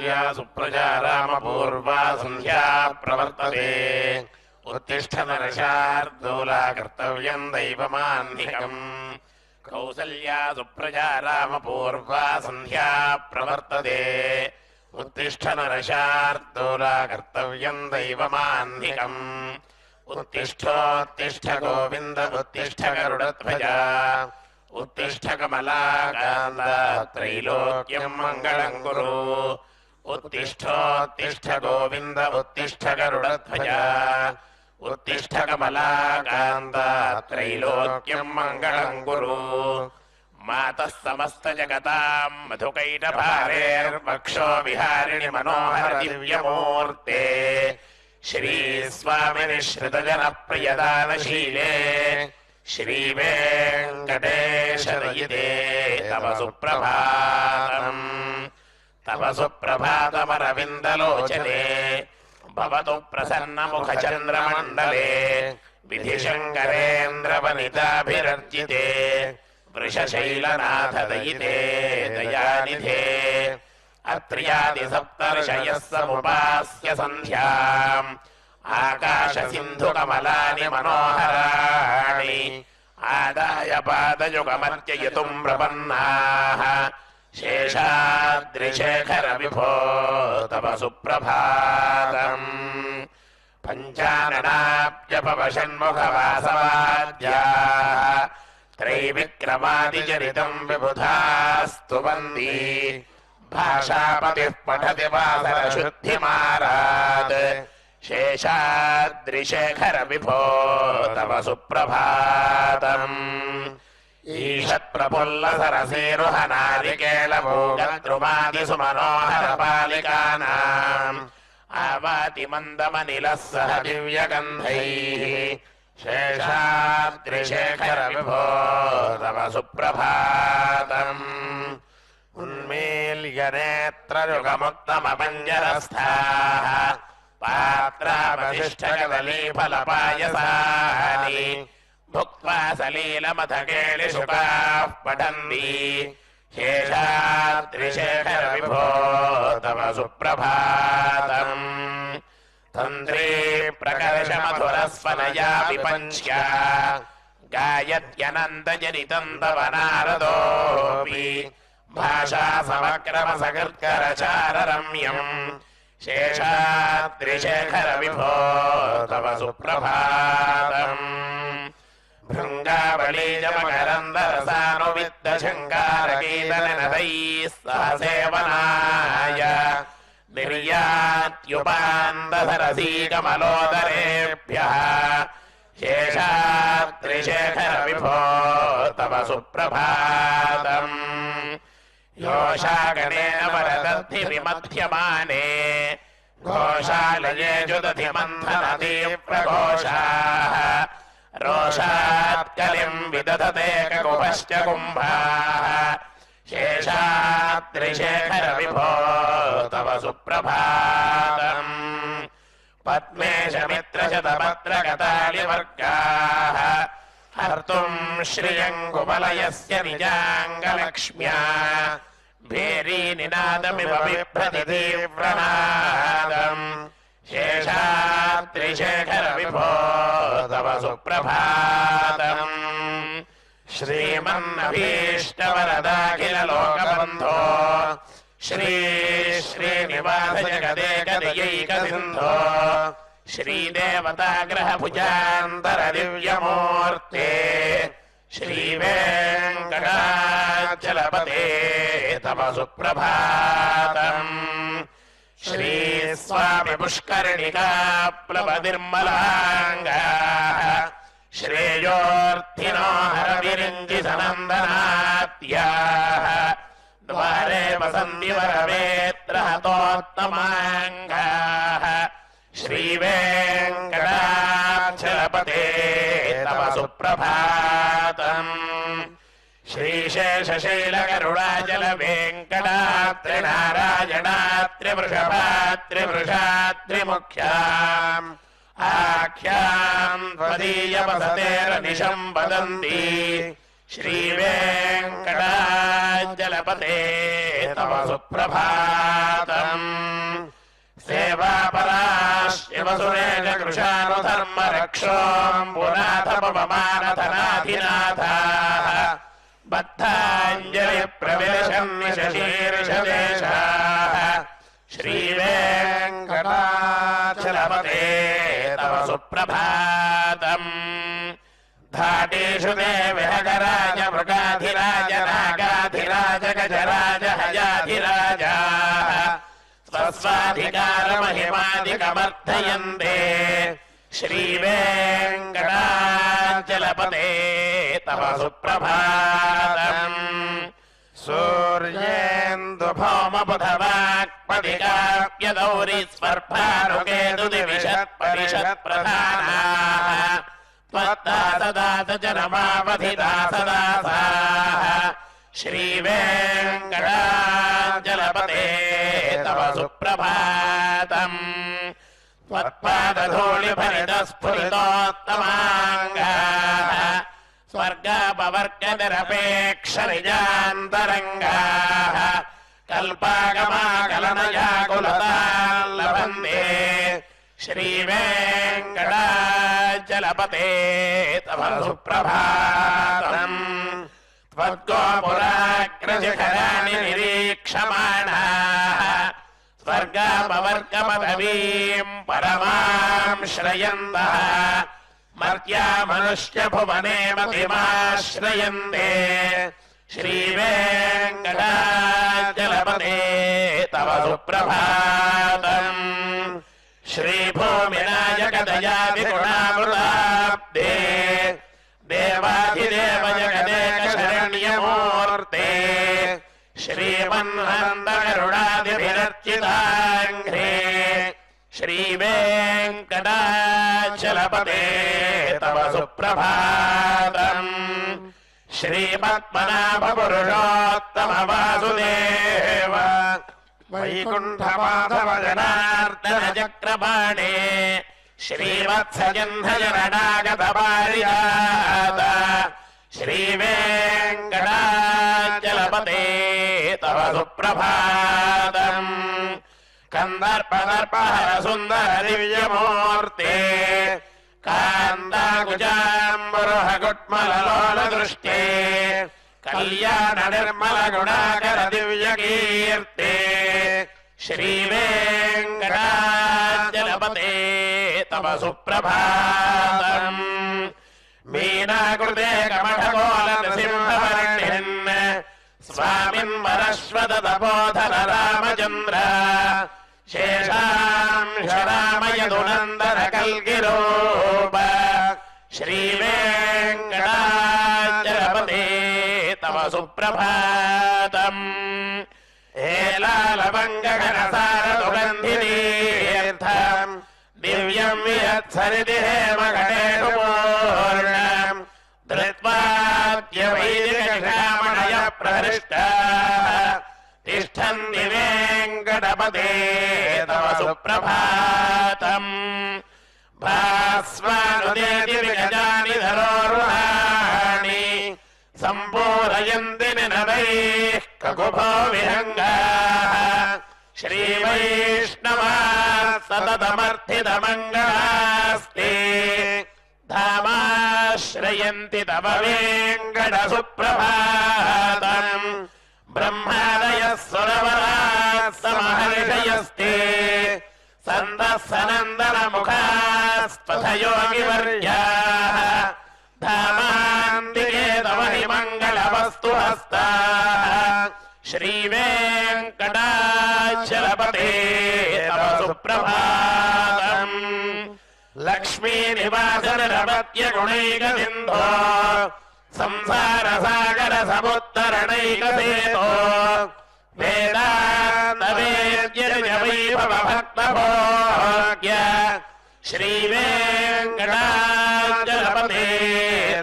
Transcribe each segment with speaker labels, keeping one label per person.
Speaker 1: कौसल्या सुप्रजा रामपूर्वा सन्ध्या प्रवर्तते उत्तिष्ठ नरशार्दूला कर्तव्यं दैवमान्निकम् कौसल्या सुप्रजा रामपूर्वा सन्ध्या प्रवर्तते उत्तिष्ठ नरशार्दूला कर्तव्यं दैवमान्निकम् उत्तिष्ठोत्तिष्ठ गोविन्द उत्तिष्ठ गरुडध्वजा उत्तिष्ठ कमलाकान्ता त्रैलोक्यं मङ्गलं कुरु उत्तिष्ठोत्तिष्ठ गोविन्द उत्तिष्ठ गरुडध्वजा उत्तिष्ठ कमलाकान्ता त्रैलोक्यं मङ्गलं कुरु मातः समस्तजगतां मधुकैटभारेर्वक्षो विहारिणि मनोहर दिव्यमूर्ते श्रीस्वामिनि श्रितजनप्रियदानशीले श्रीवेङ्कटेशदयिते तव सुप्रभातमरविन्दलोचने भवतु प्रसन्नमुखचन्द्रमण्डले विधिशङ्करेन्द्रवनिताभिरर्चिते वृषशैलनाथदयिते दयानिधे अत्र्यादिसप्तर्षयः समुपास्य सन्ध्याम् आकाशसिन्धुकमलानि मनोहराणि आदाय पादयुगमर्चयितुं प्रपन्नाः शेषाद्रिशेखर विभो तव सुप्रभातम् पञ्चाननाप्यपवषण्मुखवासवाद्याः त्रैविक्रमादिचरितं विबुधास्तुवन्ति भाषापतिः पठति वासरशुद्धिमारात् शेषाद्रिशेखर विभो तव सुप्रभातम् ईषत्प्रफुल्लसरसेरुहनारिकेलभोगद्रुमादिसुमनोहरपालिकानाम् आवाति मन्दमनिलः सह दिव्यगन्धैः शेषाद्रिशेखर विभो तव सुप्रभातम् उन्मील्यनेत्रयुगमुक्तमपञ्जरस्थाः पात्रावशिष्टकदलीफलपायसानि भुक्त्वा सलीलमथकेलिशुकाः पठन्ति शेषाद्रिशेखर विभो तव सुप्रभातम् तन्त्री प्रकर्षमधुरस्वनया विपञ्च्या गायत्यनन्तजनितं तव नारदोऽपि भाषा समक्रमसकृत्करचाररम्यम् शेषाद्रिशेखर विभो तव सुप्रभातम् भृङ्गावलीजमकरन्दरसानुविद्धशङ्कारकीर्तननदैः सह सेवनाय निर्यात्युपान्दसरसीकमलोदरेभ्यः शेषाद्रिशेखर विभो तव सुप्रभातम् योषागणेन वरदद्धि विमध्यमाने घोषालयेषु दधिमन्थनतीव्रघोषाः रोषात्कलिं विदधते ककुभश्च कुम्भाः शेषाद्रिशेखर विभो तव सुप्रभातम् पद्मेशमित्रशतपत्रकतालिवर्गाः हर्तुं श्रियं कुवलयस्य निजाङ्गलक्ष्म्या भेरीनिनादमिव बिभ्रति तीव्रनादम् शेषाद्रिशेखर विभो तव सुप्रभातम् श्रीमन्नभीष्टवरदाखिललोकबन्धो श्री श्रीनिवास जगदेकदयैकसिन्धो श्रीदेवताग्रहभुजान्तर दिव्यमूर्ते श्रीवेङ्कटाचलपते तव सुप्रभातम् श्रीस्वामि पुष्करिणिका प्लवनिर्मलाङ्गाः श्रेयोर्थिनो हरविरिञ्जितनन्दनात्याः द्वारे वसन्ति वरवेत्र हतोत्तमाङ्गाः श्रीवेङ्कटाचलपते तव सुप्रभातम् श्रीशेषशैलगरुडाचलवेङ्कटात्रिनारायणात्रिवृषभात्रिमुख्याम् आख्याम् त्वदीयवसतेरनिशम् वदन्ति श्रीवेङ्कटाचलपते तव सुप्रभातम् वसुरेश कृशानुधर्मरक्षोऽम्बुनाथपवमानधनाधिनाथाः बद्धाञ्जलिप्रविलशन्निशशीर्षदेशाः श्रीवेङ्कटाचलपते तव सुप्रभातम् धाटेषु ते विहगराज मृगाधिराज नागाधिराज गजराज हयाधिराजाः स्वस्वाधिकारमहिमादिकमर्थयन्ते श्रीवेङ्कटाचलपते तव सुप्रभातम् सूर्येन्दुभौमबुधवाक्पदिकाव्यगौरी स्पर्भानुकेतुदिविषत्परिषत्प्रधानाः त्वत्दासदासजनमावधिदासदासाः श्रीवेङ्कटाचलपते तव सुप्रभातम् त्वत्पादधूलिभरितस्फुरितोत्तमाङ्गाः स्वर्गापवर्गनिरपेक्षनिजान्तरङ्गाः कल्पागमाकलनयाकुलताल्लभन्ते श्रीवेङ्कटाचलपते तव सुप्रभातम् त्वद्गोपुराग्रशिखराणि निरीक्षमाणाः स्वर्गापवर्गपदवीम् परमाम् श्रयन्तः मर्त्या मनुष्यभुवने मतिमाश्रयन्ते श्रीवेङ्कटाचलपते तव सुप्रभातम् श्रीभूमिनायकदयादिगुणामृताब्दे देवाधिदेव जगदेकशरण्यमूर्ते श्रीमन्नन्दकरुणादिभिरर्चिताङ्घ्रे श्रीवेङ्कटाचलपते तव सुप्रभातम् श्रीपद्मनाभपुरुषोत्तमवासुदेव वैकुण्ठमाधव जनार्दन चक्रपाणे श्रीवत्सजन्धजरणागतपारिजात श्रीवेङ्कटाचलपते तव सुप्रभातम् कन्दर्पदर्पहर सुन्दर दिव्यमूर्ते कान्दाकुजाम्बुरुह गुट्मललोलदृष्टे कल्याण निर्मल गुणाकर दिव्यकीर्ते श्रीवेङ्कटाचलपते तव सुप्रभातम् मीनाकृते कमठकोल नृसिंहवर्णिन् स्वामिन् वरश्वत तपोधर रामचन्द्र शेषांश रामयदुनन्दन कल्गिरूप श्रीवेङ्कटाचलपते तव सुप्रभातम् हेलालवङ्गघनसारसुगन्धितीर्थम् दिव्यम् विहत्सरिति हेमघटेषु पूर्णम् धृत्वाद्यवैदिकशिखामणयः प्रहृष्टाः तिष्ठन्ति वेङ्कटपते तव सुप्रभातम् भास्वानुदेति विगजानि धरोरुहाणि सम्पूरयन्ति निनदैः ककुभो विहङ्गाः श्रीवैष्णवाः सततमर्थितमङ्गलास्ते धामाश्रयन्ति तव वेङ्कटसुप्रभातम् ब्रह्मादयः सुरवराः समहर्षयस्ते सन्दः सनन्दनमुखास्त्वथयोगिवर्याः धामान्तिके तव हि मङ्गलवस्तु हस्ताः श्रीवेङ्कटाचलपते तव सुप्रभातम् लक्ष्मीनिवासनिरवत्यगुणैकसिन्धो संसारसागरसमुत्तरणैकसेतो वेदान्तवेद्यवैभवभक्तभोग्य श्रीवेङ्कटाचलपते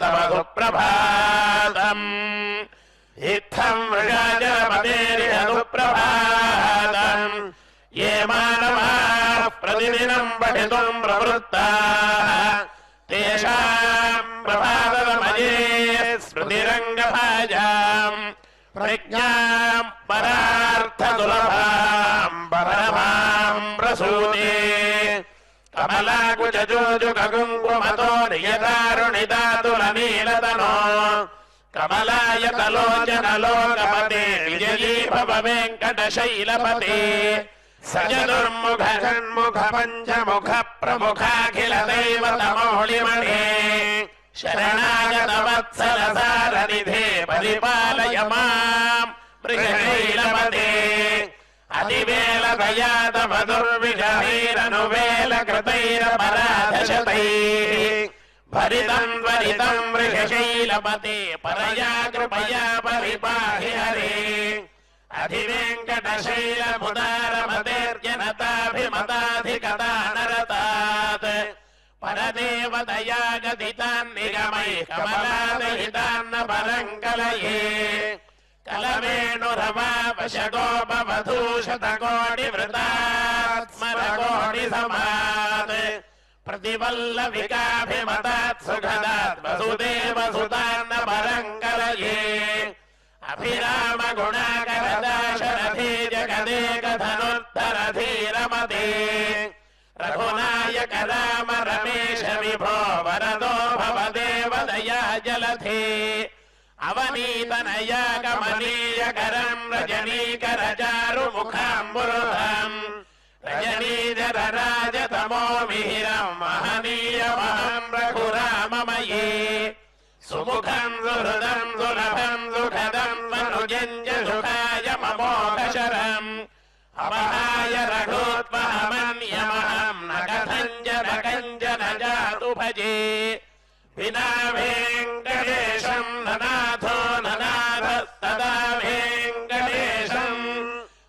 Speaker 1: तव सुप्रभातम् इत्थम् वृषाचलपतेरिह सुप्रभातम् ये मानवाः प्रतिदिनम् पठितुम् प्रवृत्ताः तेषाम् प्रभातमये स्मृतिरङ्गभाजाम् प्रज्ञाम् परार्थसुलभाम् परमाम् प्रसूते कमलाकुचूजुककुङ्कुमतो नियतारुणितातुलनीलतनो कमलायतलोचनलोकपते विजयी भव वेङ्कटशैलपते सचतुर्मुख षण्मुख पञ्चमुख प्रमुखाखिल दैवतमौलिमणे शरणागत वत्सल सारनिधे परिपालय मां मृगशैलपते अतिवेल दयात मधुर्विषहैरनुवेल कृतैरपराधशतैः भरितं वरितं मृगशैलपते परया कृपया परिपाहि हरे अधिवेङ्कटशैलमुदारमतेर्जनताभिमताधिकता नरतात् परदेवतया गदितान् निगमैः कमलादहितान्न परं कलये कलवेणुरवापशतकोटिवृतात्मरकोटिसमात् प्रतिवल्लविकाभिमतात् सुखदात् वसुदेव सुतान्न परं कलये अभिराम गुणाकरदाशरथी जगदेकधनुर्धरधीरमते रघुनायक राम रमेश विभो वरदो भवदेव दया जलधे अवनीतनया कमनीयकरं रजनीकरचारुमुखाम्बुरुहं रजनीधरराजतमो मिहिरं महनीयमहं रघुराममये सुमुखं सुहृदं सुलभं सुखदं मनुजञ्ज सुखाय ममोघशरम् अवहाय रघोत्पहमन्यमहं न कथञ्जन कञ्चन जातु भजे विना वेङ्कटेशं ननाथो ननाथस्तदा वेङ्कटेशं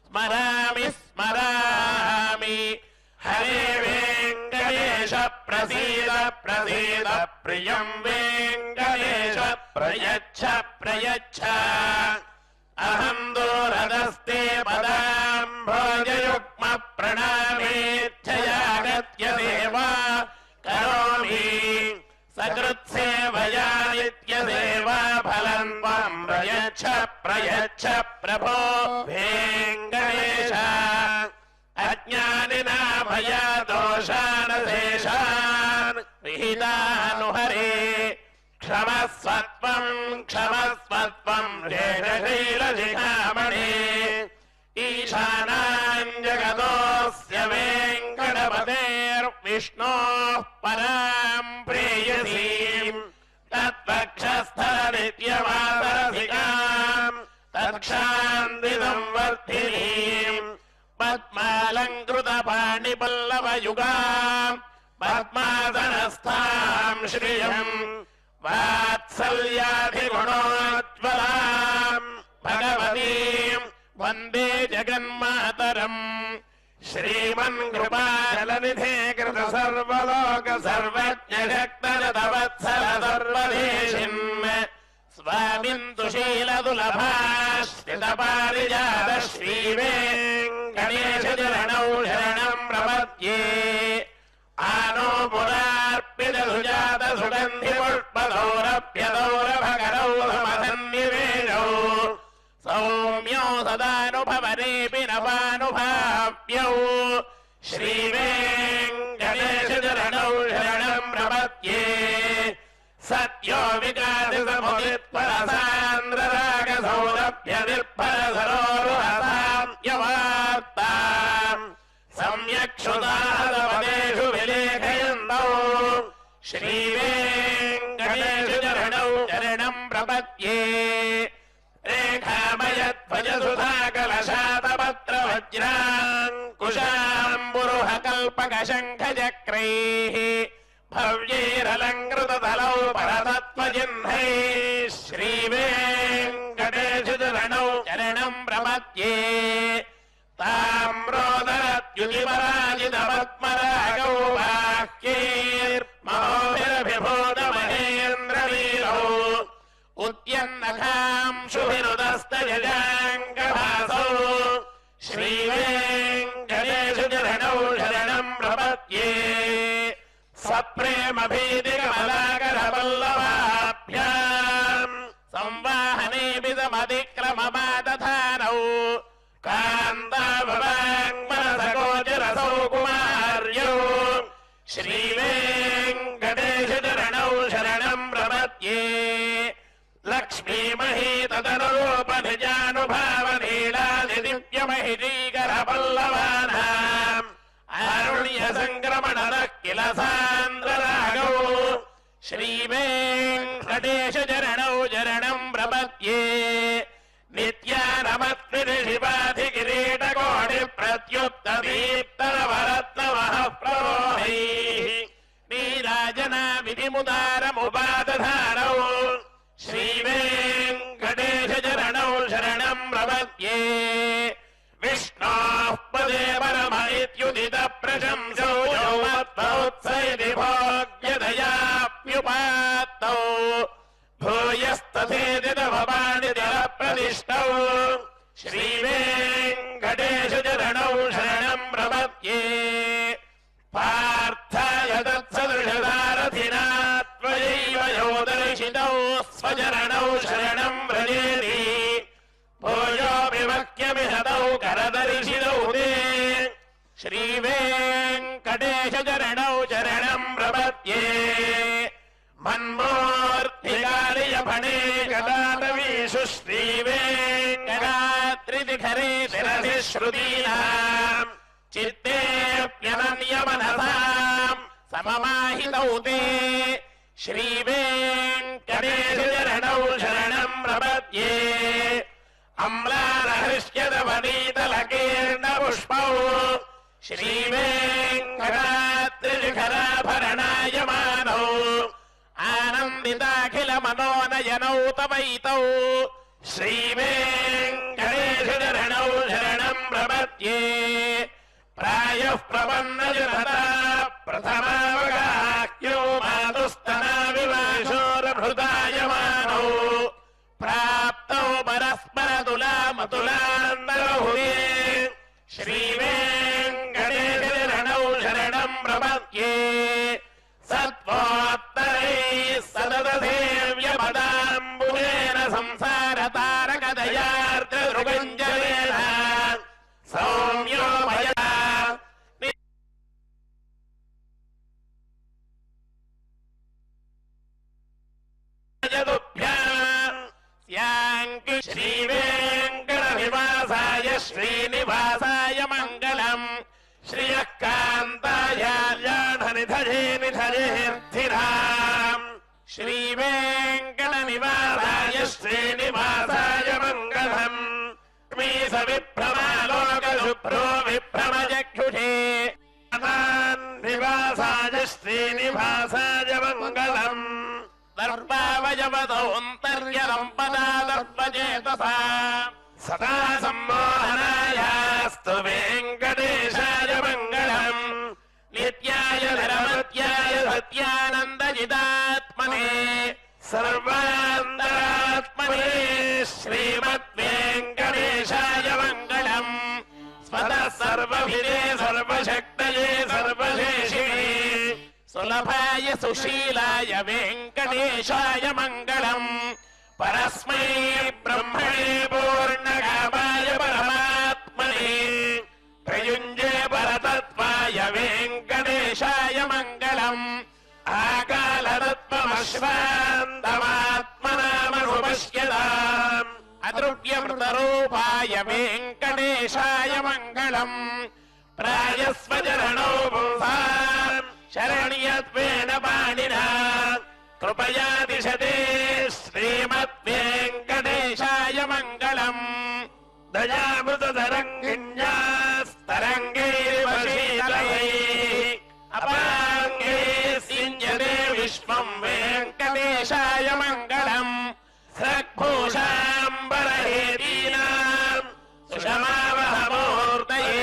Speaker 1: स्मरामि स्मरामि हरे वेङ्कटेश प्रसीद प्रसीद प्रियं वेङ्कटेश प्रयच्छ प्रयच्छ अहं दूरदस्ते पदाम्भोजयुग्म प्रणामेच्छयागत्य सेवा करोमि सकृत्सेवया नित्यसेवा फलं त्वं प्रयच्छ प्रयच्छ प्रभो वेङ्कटेश अज्ञानिना भयादोषानशेषान् विहितानुहरे क्षमस्वत्वं क्षमस्वत्वं शेषशैलशिखामणे ईशानां जगतोऽस्य वेङ्कटपतेर्विष्णोः परां प्रेयसीं तत्पक्षस्थलनित्यमातरसिकां तत्क्षान्तिसंवर्धिनीं पद्मालङ्कृतपाणिपल्लवयुगां पद्मासनस्थां श्रियम् वात्सल्याधिगुणोज्ज्वलां भगवतीं वन्दे जगन्मातरम् श्रीमन्कृपाजलनिधे कृत सर्वलोक सर्वज्ञ शक्तरतवत्सल सर्वदेशिन् स्वामिन् तुशीलदुलभाश्रितपारिजात श्रीवेङ्कटेशचरणौ शरणं प्रपद्ये आनो पुरार्पितसुजात सुगन्धिपुष्पदौरभ्यदौरभकरौ समसन्निवेशौ सौम्यो सदानुभवरेऽपि नवानुभाव्यौ श्रीवेङ्कटेशचरणौ शरणं प्रपद्ये सत्यो विकासितमुदित्परसान्द्ररागसौरभ्यनिर्भरसरोरुहसाम्यवार्ताम् सम्यक्षुदाहरपदेषु विलेखयन्तौ श्रीवेङ्कटेशचरणौ शरणं प्रपद्ये रेखामयध्वजसुधाकलशातपत्रवज्राङ्कुशाम्बुरुहकल्पकशङ्खचक्रैः भव्यैरलङ्कृततलौ परतत्त्वचिह्नैः श्रीवेङ्कटेशचरणौ शरणं प्रपद्ये ताम्रोदरद्युतिपराजितपद्मरागौ बाह्यैर्महोभिरभिभूतमहेन्द्रवीरौ उद्यन्नखांशुभिरुदस्तयजाङ्गभासौ श्रीवेङ्कटेशचरणौ शरणं प्रपद्ये सप्रेमभीतिकमलाकरपल्लवाभ्याम् संवाहनेऽपिदमतिक्रममादधानौ कान्ताभवाङ्मनसगोचरसौ कुमार्यौ విజీకర పల్లవానాం ఆరుణ్య సంక్రమణ కిల సాంద్రరాగౌ శ్రీ వెంకటేశ చరణౌ చరణం ప్రపద్యే నిత్యానమత్రిశివాధి కిరీట కోటి ప్రత్యుక్త దీప్తరవరత్న మహప్రరోహై నీరాజన విధిముదారముపాదధారౌ శ్రీ వెంకటేశ చరణౌ శరణం ప్రపద్యే విష్ణోః పదే పరమ ఇత్యుదిత ప్రశంసౌ యౌమత్పౌత్సైతి భోగ్యదయాప్యుపాత్తౌ భూయస్తథేతి తవ పాణిదర ప్రతిష్టౌ శ్రీ వెంకటేశ చరణౌ శరణం ప్రపద్యే పార్థాయ తత్సదృశసారథినా త్వయైవ యో దర్శితౌ స్వచరణౌ శరణం వ్రజేతి భూయో వివక్యమిహతౌ కరదర్శితౌ తే శ్రీ వెంకటేశ చరణౌ శరణం ప్రపద్యే మన్మూర్తికార్య ఫణే గదాటవీషు శ్రీ వెంకటాద్రిశిఖరే శిరసి శ్రుతీనాం చిత్తేప్యనన్య మనసాం సమమాహితౌ తే శ్రీ వెంకటేశ చరణౌ శరణం ప్రపద్యే అమ్లారహృష్యదవనీతలకీర్ణ పుష్పౌ శ్రీ వెంకటాద్రిశిఖరాభరణాయమానౌ ఆనందితాఖిల మనోనయనౌ తవైతౌ శ్రీ వెంకటేశ చరణౌ శరణం ప్రపద్యే ప్రాయః ప్రపన్నజనతా ప్రథమావగాహ్యో మాతుస్తనా వివాశోరభృతాయమానౌ ప్రాప్తౌ పరస్పర తులామతులాంతరహురే శ్రీ వెంకటేశ చరణౌ శరణం ప్రపద్యే సత్వోత్తరైః సతత సేవ్య పదాంబుజేన సంసార తారకదయార్ద్రదృగంజలేన సౌమ్యో భయా యాంకి శ్రీ వెంకట నివాసాయ శ్రీనివాసాయ మంగళం శ్రియః కాంతాయ కళ్యాణనిధయే నిధయేర్థిరాం శ్రీ వెంకట నివాసాయ శ్రీనివాసాయ మంగళం మీ సవిభ్రమాలోక శుభ్రో విభ్రమచక్షుషే నివాసాయ శ్రీనివాసాయ మంగళం దర్భావయవదౌంతర్యదంపదా దర్భచేతసా సదా సమ్మోహనాయాస్తు వెంకటేశాయ మంగళం నిత్యాయ ధరమత్యాయ సత్యానందజిదాత్మనే సర్వాంతరాత్మనే శ్రీమద్వేంకటేశాయ మంగళం స్వతః సర్వభిదే సర్వశక్తయే సర్వశేషిణే సులభాయ సుశీలాయ వెంకటేశాయ మంగళం పరస్మై బ్రహ్మణే పూర్ణకామాయ పరమాత్మనే ప్రయుంజే పరతత్వాయ వెంకటేశాయ మంగళం ఆకాలతత్వమశ్వాంతమాత్మనామనుపశ్యతాం అదృవ్యమృతరూపాయ వెంకటేశాయ మంగళం ప్రాయస్వచరణౌ పుంసాం శరణ్యత్వేన పాణినా కృపయా దిశతే శ్రీమద్వేంకటేశాయ మంగళం దయామృతరంగిణ్యాస్తరంగైరివ శీతలైః అపాంగే సింజతే విశ్వం వెంకటేశాయ మంగళం సృగ్భూషాంబరహేతీనాం సుషమావహమూర్తయే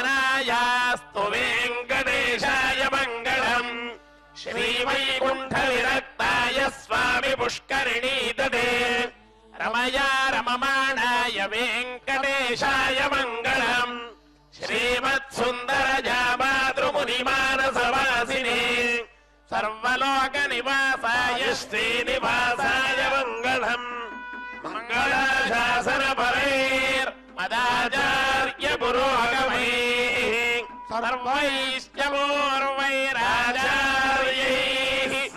Speaker 1: సర్వార్తిశమనాయాస్తు వెంకటేశాయ మంగళం శ్రీవైకుంఠ విరక్తాయ స్వామి పుష్కరిణీతటే రమయా రమమాణాయ వెంకటేశాయ మంగళం శ్రీమత్సుందర జామాతృమునిమానసవాసినే సర్వలోక నివాసాయ శ్రీనివాసాయ మంగళం మంగళాశాసన పరైర్మదాచార్య పురోగమైః సర్వైశ్చ పూర్వైరాచార్యైః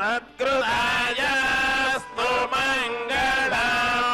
Speaker 1: సత్కృతాయాస్తు మంగళం.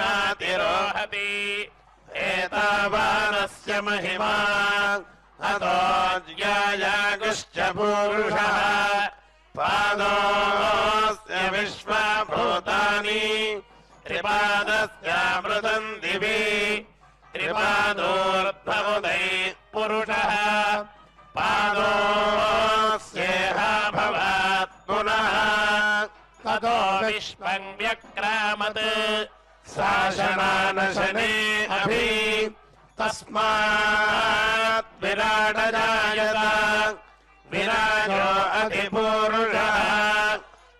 Speaker 1: यदन्नेनातिरोहति एतावानस्य महिमा अतो ज्ञायागुश्च पूरुषः पादोऽस्य विश्वभूतानि त्रिपादस्यामृतम् दिवि त्रिपादोर्ध्वमुदैः पुरुषः पादोऽस्येह भवात् पुनः ततो विश्वं व्यक्रामत् शासनानशने अभि तस्मात् विराटजायत विराजो अधिपूरुषः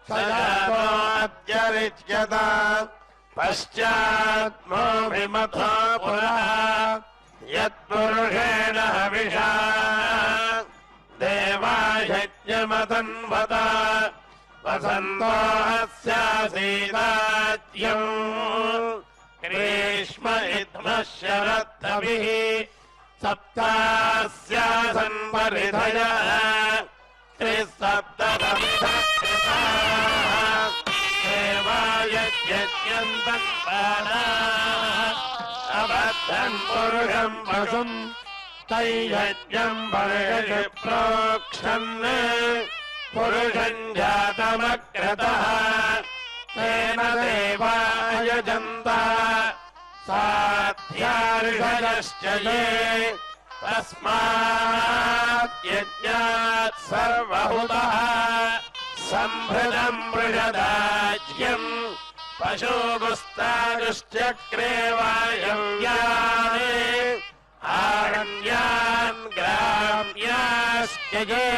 Speaker 1: स जातो अद्यरिच्यत पश्चात्मोऽभिमथो पुरः यत्पुरुषेण हविषा देवायज्ञमतन्वत वसन्तो अस्यासीदाज्यम् ग्रीष्म इद्मः शरद्धभिः सप्तास्यासन् परिधयः त्रिसप्तदमिधकृताः देवायज्ञन्तं बाणाः अबद्धन् पुरुषं पशुम् तैयज्ञम् वर्षि प्रोक्षन् पुरुषम् जातमक्रतः तेन देवा यजन्त साध्यार्षयश्च ये तस्मात् यज्ञात् सर्वहुतः सम्भृतम् मृषदाज्यम् पशुगुस्तागुश्चक्रे वायव्यान् आरण्यान् ग्राम्याश्च ये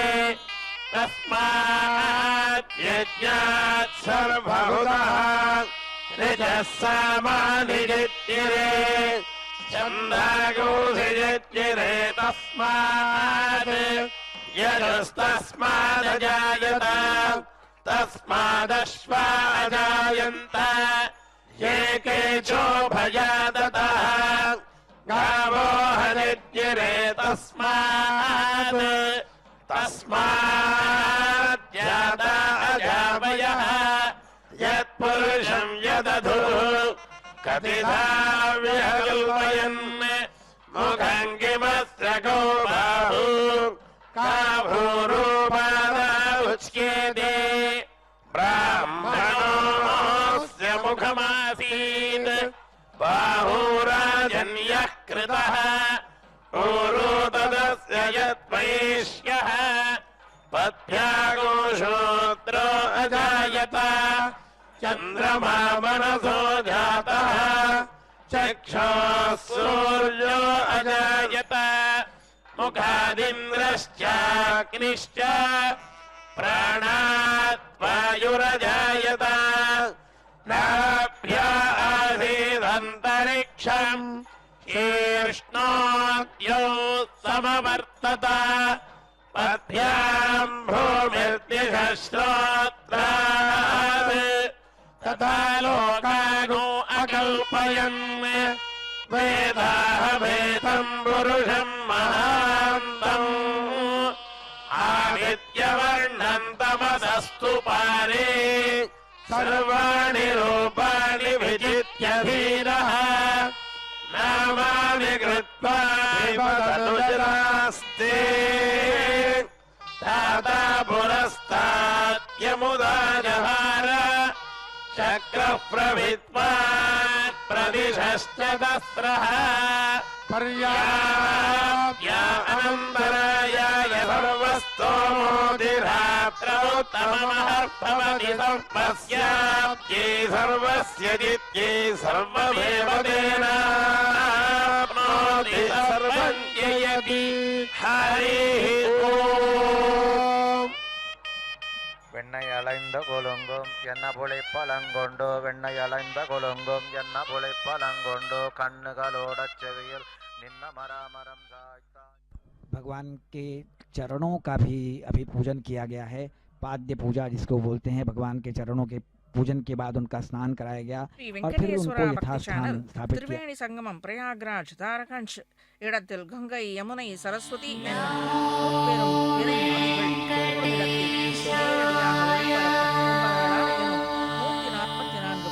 Speaker 1: तस्मात् यज्ञात् सर्वहुतः ऋजः सामानिजित्तिरे छन्दागोऽधिजित्तिरे तस्मात् यजस्तस्मादजायत तस्मादश्वा अजायन्त ये केचोभयादतः गावो हरिद्यरे तस्मात् तस्मात् जाता अजावयः यत्पुरुषम् यदधुः कतिधा व्यकल्पयन् मुखम् किमस्य गो बाहु का भूरूपादा उच्यते ब्राह्मणोऽस्य मुखमासीत् बाहुराजन्यः कृतः ऊरोदस्य यद्वैश्यः पद्भ्यागो शूद्रो अजायत चन्द्रमा मनसो जातः चक्षुः सूर्यो अजायत मुखादिन्द्रश्चाग्निश्च प्राणात् वायुरजायत नाभ्या आसीदन्तरिक्षम् शीर्ष्णोऽद्यौ समवर्तत पद्भ्याम् भूमिर्दिशः श्रोत्रात् तथा लोकानो अकल्पयन् वेदाः वेदम् पुरुषम् महान्तम् आदित्यवर्णम् तमसस्तु पारे सर्वाणि रूपाणि विजित्य धीरः नामानि कृत्वा विपदनुजरास्ते दाता पुरस्ताद्यमुदा जहार चक्रः प्रभित्वात् प्रदिशश्च दस्रः पर्याप्या अनन्तरायाय सर्वस्तोमोदिरात्रमुत्तममहर्भवति सर्वस्याप्त्यै सर्वस्य जित्यै सर्वमेव तेनाप्नोति सर्वं जयति हरिः ओम्
Speaker 2: வெண்ணை அலைந்த கொலுங்கும் என்ன புழைப்பலங்கொண்டு வெண்ணை அலைந்த கொலுங்கும் என்ன புழைப்பலங்கொண்டு கண்ணுகளோடச் செவியில் நின்ன மராமரம் சாய்த்தா।
Speaker 3: भगवान के चरणों का भी अभी पूजन किया गया है। पाद्य पूजा जिसको बोलते हैं, भगवान के चरणों के पूजन के बाद उनका स्नान कराया गया और फिर उनको यथास्थान स्थापित किया।
Speaker 4: त्रिवेणी संगमम प्रयागराज तारकंश இடத்தில் கங்கை யமுனை சரஸ்வதி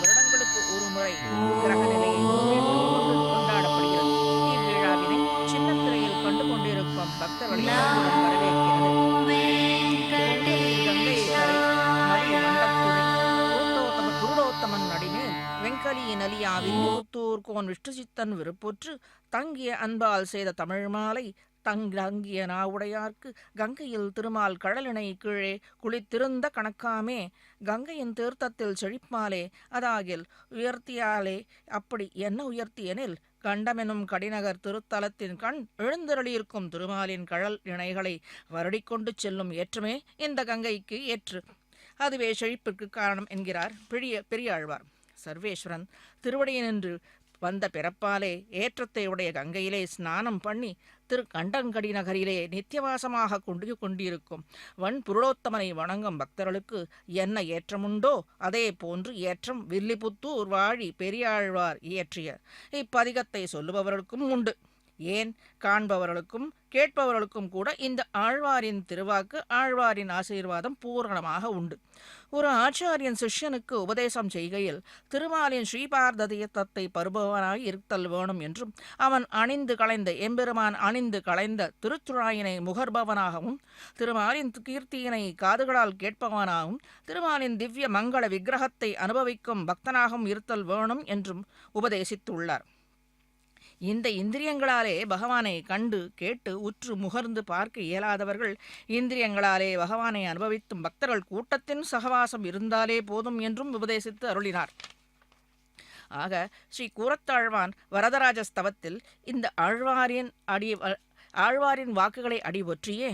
Speaker 4: வருடங்களுக்கு ஒரு முறை கிரக நிலையை கொண்டாடப்படுகிறது. இவ்விழாவினை சின்னத்திரையில் கண்டு கொண்டிருக்கும் பக்தர்களை வரவேற்கிறது. குருடோத்தமன் நடிமேல் வெங்கலியின் அலியாவின் புத்தூர் கோன் விஷ்ணுசித்தன் விருப்புற்று தங்கிய அன்பால் செய்த தமிழ் மாலை தங்கிய நாவுடையார்க்கு கங்கையில் திருமால் கடலினை கீழே குளித்திருந்த கணக்காமே கங்கையின் தீர்த்தத்தில் செழிப்பாலே அதாகில் உயர்த்தியாலே அப்படி என்ன உயர்த்தியெனில் கண்டமெனும் கடிநகர் திருத்தலத்தின் கண் எழுந்தருளியிருக்கும் திருமாலின் கடல் இணைகளை வருடிக்கொண்டு செல்லும் ஏற்றமே இந்த கங்கைக்கு ஏற்று, அதுவே செழிப்பிற்கு காரணம் என்கிறார் பெரியாழ்வார். சர்வேஸ்வரன் திருவடியினின்று வந்த பிறப்பாலே ஏற்றத்தை உடைய கங்கையிலே ஸ்நானம் பண்ணி கண்டங்கடி நகரிலே நித்தியவாசமாக கொண்டிருக்கும் வன் புருடோத்தமனை வணங்கும் பக்தர்களுக்கு என்ன ஏற்றமுண்டோ அதே போன்று ஏற்றம் வில்லிபுத்தூர் வாழி பெரியாழ்வார் இயற்றிய இப்பதிகத்தை சொல்லுபவர்களுக்கும் உண்டு. ஏன் காண்பவர்களுக்கும் கேட்பவர்களுக்கும் கூட இந்த ஆழ்வாரின் திருவாக்கு ஆழ்வாரின் ஆசீர்வாதம் பூரணமாக உண்டு. ஒரு ஆச்சாரியன் சிஷ்யனுக்கு உபதேசம் செய்கையில் திருமாலின் ஸ்ரீபார்த்த தீர்த்தத்தை பருபவனாய் இருத்தல் வேணும் என்றும் அவன் அணிந்து களைந்த எம்பெருமான் அணிந்து களைந்த திருத்துழாயினை முகர்பவனாகவும் திருமாலின் கீர்த்தியினை காதுகளால் கேட்பவனாகவும் திருமாலின் திவ்ய மங்கள விக்கிரகத்தை அனுபவிக்கும் பக்தனாகவும் இருத்தல் வேணும் என்றும் உபதேசித்துள்ளார். இந்த இந்திரியங்களாலே பகவானை கண்டு கேட்டு உற்று முகர்ந்து பார்க்க இயலாதவர்கள் இந்திரியங்களாலே பகவானை அனுபவித்தும் பக்தர்கள் கூட்டத்தின் சகவாசம் இருந்தாலே போதும் என்றும் உபதேசித்து அருளினார். ஆக ஸ்ரீ கூரத்தாழ்வான் வரதராஜ ஸ்தவத்தில் இந்த ஆழ்வாரின் வாக்குகளை அடிவொற்றியே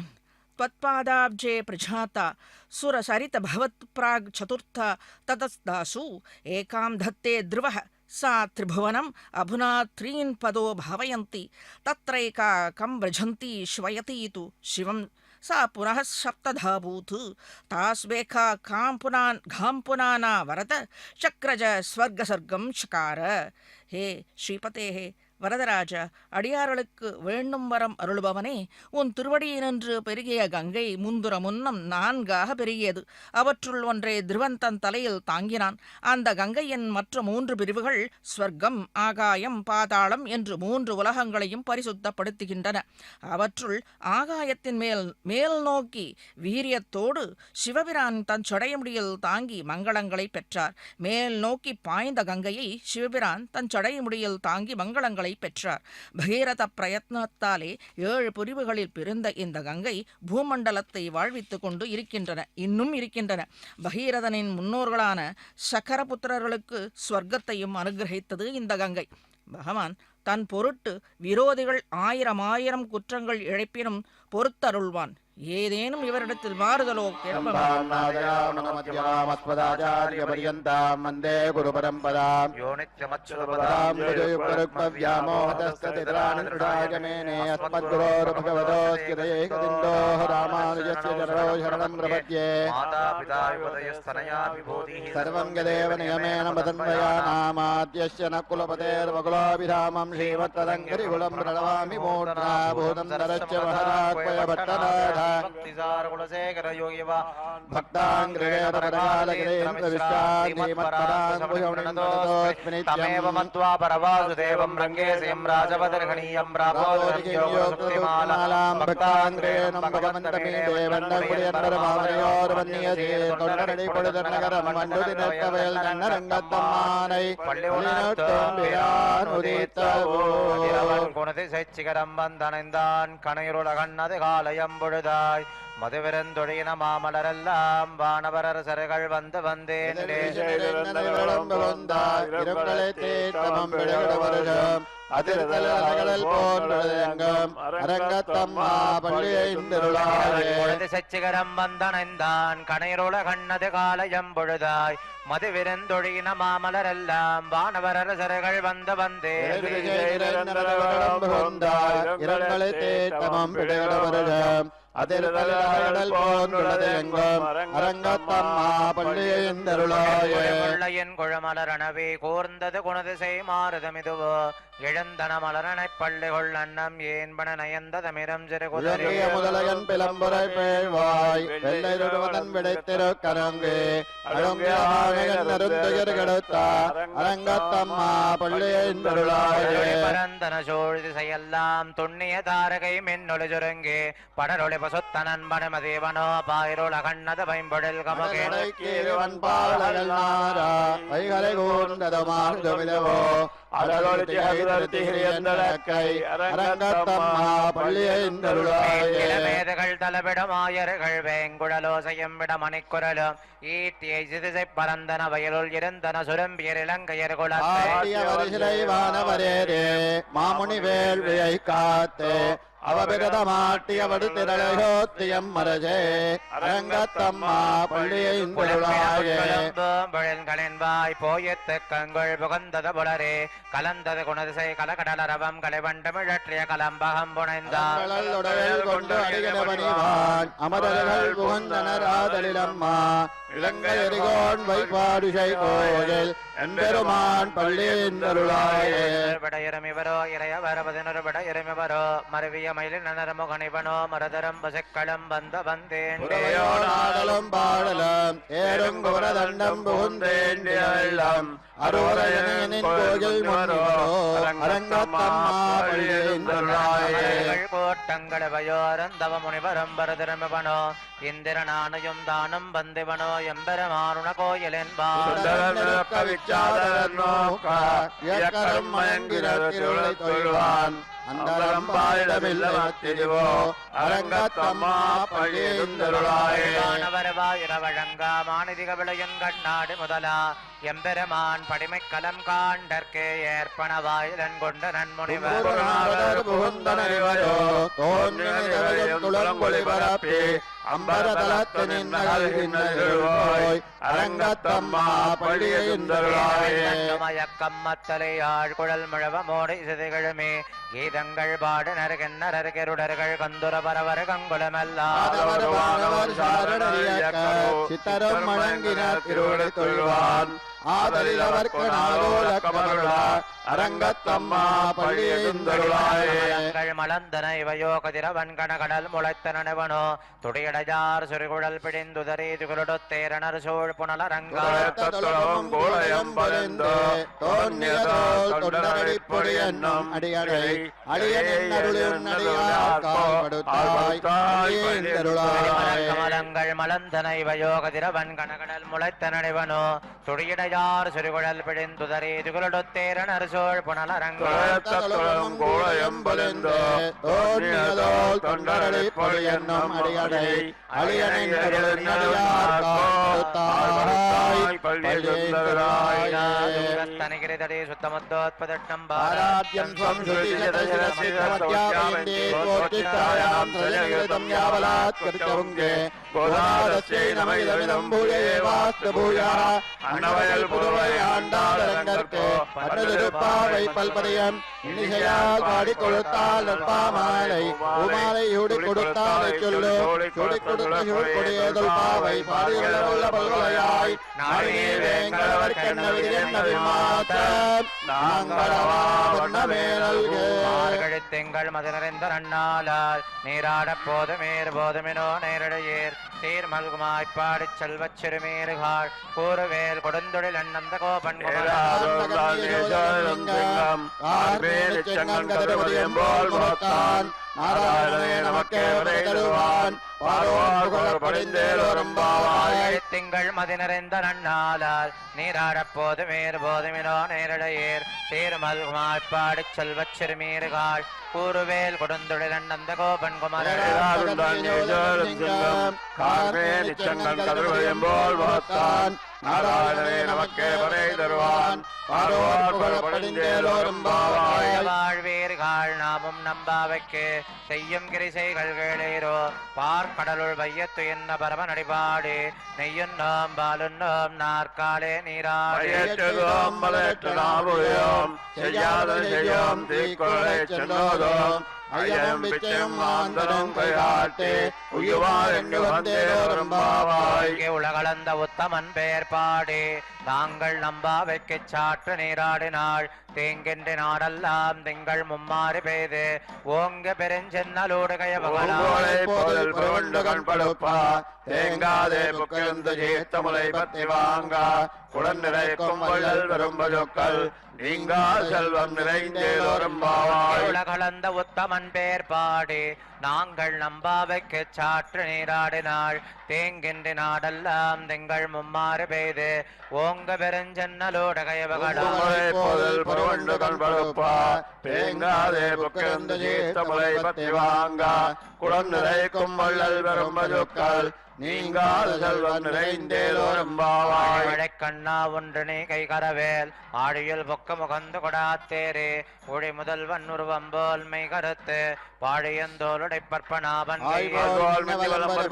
Speaker 4: त्वत्पादाब्जे प्रजाता सुरसरित भवत् प्राग चतुर्थ ततस्दासु एकां धत्ते ध्रुवः सा त्रिभुवनम् अभुना त्रीन् पदो भावयन्ति तत्रैका कं व्रजन्ति श्वयति तु शिवं सा पुनः सप्तधाभूत् तास्वेखा घां पुनाना वरद चक्रज स्वर्गसर्गं चकार। हे श्रीपते வரதராஜ, அடியார்களுக்கு வேண்டும் வரம் அருள்பவனே, உன் திருவடியினின்று பெருகிய கங்கை முந்துர முன்னம் 4ஆக பெருகியது. அவற்றுள் ஒன்றை திருவந்தன் தலையில் தாங்கினான். அந்த கங்கையின் மற்ற 3 பிரிவுகள் ஸ்வர்க்கம், ஆகாயம், பாதாளம் என்று 3 உலகங்களையும் பரிசுத்தப்படுத்துகின்றன. அவற்றுள் ஆகாயத்தின் மேல் நோக்கி வீரியத்தோடு சிவபிரான் தன் சடைமுடியில் தாங்கி மங்களங்களை பெற்றார். மேல் நோக்கி பாய்ந்த கங்கையை சிவபிரான் தன் சடைமுடியில் தாங்கி மங்களங்களை பெற்றார். பகீரத பிரயத்னத்தாலே 7 பிரிவுகளில் பிறந்த இந்த கங்கை பூமண்டலத்தை வாழ்வித்துக் கொண்டு இன்னும் இருக்கின்றன. பகீரதனின் முன்னோர்களான சக்கரபுத்திரர்களுக்கு ஸ்வர்க்கத்தையும் அனுகிரகித்தது இந்த கங்கை. பகவான் தன் பொருட்டு விரோதிகள் 1000 குற்றங்கள் இழைப்பினும் பொறுத்தருள்வான். ஏதேனும் இவரிடத்தில் மாறுதலோ கிளம்ப
Speaker 5: वन्दे गुरुपरम्पराम्
Speaker 2: यो नित्यमच्युतपदाम्
Speaker 5: व्यामोहतस्तदितरानिर्डागमेने अस्मद्गुरोर्भगवतोऽस्यैकदिन्दोः रामानुजस्य चरणो शरणं प्रपद्ये
Speaker 2: मातापिता युवतयस्तनया विभूतिः
Speaker 5: सर्वं यदेव नियमेन मदन्वयानामाद्यस्य न कुलपतेर्वकुलाभिरामं श्रीमत्तदङ्करिकुलं प्रणमामि मूर्ध्ना भूतं नरश्च महराक्वय भट्टनाथ
Speaker 2: भक्तिसार कुलशेखर योगिवा
Speaker 5: भक्ताङ्ग्रेणपरकालगिरेन्द्रविश्वान्तिमत्पदाम्बुजमुनिन्दोऽस्मि
Speaker 2: तमेव परवासुदेवं रङ्गे श्रियं राजवदर्हणीयं प्रापोदर्योक्तिमालां
Speaker 5: भक्ताङ्ग्रेणं भगवन्तमीदेवन्नगुडियन्नरमामनयोर्वन्यसे தொண்டரடிபொழுதநகரம் மண்டுதினக்கவயல் நன்னரங்கத்தம்மானை பள்ளினத்தோம்பிரானுதித்தவோ
Speaker 2: குணதிசைச்சிகரம் வந்தணைந்தான் கணையுருளகண்ணது காலயம் பொழுதாய் மதுவிருந்தொழியின மாமலரெல்லாம் வானவரர் சருகள் வந்து வந்தேன்
Speaker 5: அதிர்தல் போன்றதெங்கும் அரங்கத்தம்மா பள்ளியைந்தருளாயே
Speaker 2: சச்சிகரம் வந்தணைந்தான் கணையுருள கண்ணது காலயம் பொழுதாய் மதுவிருந்தொழியின மாமலரெல்லாம் வானவரர் சருகள் வந்து வந்தேன்
Speaker 5: இரங்களை தேட்டமம் பிழைகளவருடம் அதிர்தல் போன்றதெங்கும் அரங்கத்தம்மா பள்ளியைந்தருளாயே
Speaker 2: குழமலரணவே கூர்ந்தது குணதிசை மாறுதமிதுவோ எழுந்தன மலரனைப் பள்ளிகொள் அன்னம் ஏன்பன நயந்ததமிரம் சிறுகுதிரை
Speaker 5: முதலையன் பிளம்புரை பேழ்வாய் வெள்ளைருவதன் விடைத்திரு கரங்கு அருந்துயர் கெடுத்தார் அரங்கத்தம்மா பள்ளியைந்தருளாயே
Speaker 2: பரந்தன சோழ் திசையெல்லாம் துண்ணிய தாரகை மின்னொளி சுருங்கே படரொளி பசுத்தனன் பணமதேவனோ பாயிரோள கண்ணது பைம்பொழில்
Speaker 5: கமகேவன் பாலகல் நாரா வைகரை கூர்ந்ததமார்துமிதவோ அரங்கத்தம்மா பள்ளியைந்தருளாயே
Speaker 2: தலவிடம் ஆயர்கள் வேங்குழலோசையும் விட மணிக்குரலும் ஈட்டியை சிதிசை பரந்தன வயலுள் இருந்தன சுரம்பியர் இலங்கையர்
Speaker 5: குலவானவரே மாமுனி வேள்வியை காத்து அவபிரதமாட்டியவடு திரளையோத்தியம் மரஜே அரங்கத்தம்மா பள்ளியைந்தருளாயே
Speaker 2: போயத்து கங்குள் புகந்தது புலரே கலந்தது குணதிசை கலகடலரவம் கலைவண்டமிழற்றிய கலம்பகம் புனைந்தான்
Speaker 5: கொண்டு அடிகடவனிவான் அமரர்கள் புகந்தனராதலிலம்மா இலங்கையரிகோன் வைப்பாடுஷை கோயில் எம்பெருமான் பள்ளியைந்தருளாயே
Speaker 2: விடையரமிவரோ இறையவர 11 விடையரமிவரோ மருவிய மயிலின் நரமுகனிவனோ மரதரம் பசுக்களம் வந்த வந்தேன்
Speaker 5: நாடலும் பாடலும் ஏறுங்குற தண்டம் புகுந்தேன் அருவரையனின் கோயில் அரங்கத்தம்மா பள்ளியைந்தருளாயே
Speaker 2: கோட்டங்களவையோரந்தவ முனிவரம் பரதரமிவனோ இந்திரனானையும் தானும் வந்திவனோ எம்பெருமானுன கோயிலின்
Speaker 5: தொழுவான் அந்தரம் பாயிடமில்லவோ அரங்கத்தம்மா பள்ளியைந்தருளாயே
Speaker 2: வருவாயிரவழங்கா மாநிதிக விளையன் கண்ணாடு முதலா எம்பெருமான் படிமை கலம் காண்டற்கே ஏற்பனவாயிலன் கொண்ட நன்முனிவர்
Speaker 5: துளங்கொழிபரப்பே அம்பரதலத்தினின் அரங்கத்தம்மா பள்ளியைந்தருளாயே
Speaker 2: மயக்கம்மத்தலையாழ் குழல் முழவமோடை சிதைகளுமே கீதங்கள் பாடு நறுகென்னருகருடர்கள் கந்துர பரவர கங்குலமெல்லாம்
Speaker 5: சித்தரம் வழங்கினார் திருவிடை தொழுவான் ஆதலில் அவர்க்கு நாளோல கமருளா அரங்கத்தம்மா பள்ளியைந்தருளாயே
Speaker 2: மலந்தன இவையோ கதிரவன் கணகடல் முளைத்தனவனோ துடியடையார் சுருகுழல் பிடிந்துதறி துகுலொடுத்தேரனர் சோழ் புனலரங்கம்
Speaker 5: கோளயம் பரிந்து தொண்டரடிப்பொடியன்னும் அடியடை அடியனின் அருளின்
Speaker 2: கமலங்கள் மலந்தன இவையோ கதிரவன் கணகடல் முளைத்தனவனோ துடியடையார் சுருகுழல் பிடிந்துதறி துகுலொடுத்தேரனர் சோழ் புனலரங்கம்
Speaker 5: கோளயம் பரிந்து போல் தொண்டரடி பொடி என்னும் அடியடை அழியனின்
Speaker 2: தனிகிரிதடி சுத்தமத்தோத்பதட்டம்
Speaker 5: பாராத்யம் ஸ்வம் ஸ்ருதிஜதசிரசித்தமத்யாபயந்தே கோர்த்தித்தாயாம் சஜனிகிருதம் யாவலாத் கிருத்தவுங்கே கோதாதஸ்யை நமகிதமிதம் பூயேவாஸ்து பூயாः அன்னவயல் புதுவை ஆண்டாளரங்கற்கே பட்டதிருப்பாவை பல்பதியம் இன்னிசையால் பாடி கொடுத்தால் நற்பாமாலை பூமாலை யூடி கொடுத்தாலை சொல்லு சூடி கொடுத்த சூழ்கொடியேதல் பாவை பாடியுள்ள பல்வலையாய் நாடியே வேங்கடவர் கண்ணவிதி என்ன விமாத்தம் நாங்களவா வண்ணமே நல்கே
Speaker 2: திங்கள் மது நிறைந்த நன்னாளால் நீராட போதுமேறு போதுமினோ நேரடையேர் சீர் மல்குமாய்ப்பாடிச் செல்வச் சிறுமீறுகாள் கூறுவேல் கொடுந்தொழில் அண்ணந்த கோபன்
Speaker 5: நாராயணனே நமக்கே தருவான்
Speaker 2: திங்கள் மதி நிறைந்த நன்னாளால் நீராட போதுமேறு போதுமினோ நேரடையேர் சீர் மல்குமாய்ப்பாடிச் செல்வச் சிறுமீறுகாள் கூறுவேல் கொடுந்தொழில் அண்ணந்த கோபன்
Speaker 5: நாராயணனே நமக்கே வரை தருவான்
Speaker 2: வாழ்வீர்கள் நாமும் நம்பாவைக்கு செய்யும் கிரிசைகள் கேளீரோ பார்க்கடலுள் வையத்து என்ன பரம நடிபாடு நெய்யுன்னோம் பாலுன்னோம் நாற்காலே நீராடி
Speaker 5: செய்யாத தீக்குறளை சென்றோதோம் ஐயம் பிச்சையும் மாந்தரம் கைகாட்டே உயுவார் என்று வந்தேரோரும் பாவாய்
Speaker 2: உலகளந்த உத்தமன் பெயர் பாடி நாங்கள் நம்பாவைக்கு சாற்று நீராடினாள் தேங்கென்று நாடெல்லாம் திங்கள் மும்மாறு பெய்து ஓங்க பெருஞ்சென்னலோடு
Speaker 5: கண்படுப்பா தேங்காதே புக்கிருந்து ஜீத்தமுலை பத்தி வாங்க குடன் நிறைக்கும் வள்ளல் பெரும்பஜொக்கள் நீங்கா செல்வம் நிறைந்தேதோரும் பாவாய்
Speaker 2: உலகளந்த உத்தமன் பெயர் பாடி நாங்கள் நம்பாவைக்கு சாற்று நீராடினாள் தேங்கின்ற நாடெல்லாம் திங்கள் மும்மாறு பெய்து ஓங்க பெருஞ்சென்னலோட
Speaker 5: தேங்காதே புக்கிருந்து ஜீத்தமுலை பத்தி வாங்க குடன் நிறைக்கும் வள்ளல் பெரும்பஜொக்கள் நீங்காத செல்வம் நிறைந்தேதோரும் பாவாய்
Speaker 2: கண்ணா ஒன்று நீ கை கரவேல் ஆழியில் பொக்க முகந்து கொடாத்தேரே ஒளி முதல்வன் உருவம் போல் மெய் கருத்து பாழியந்தோளுடை பற்பனாபன்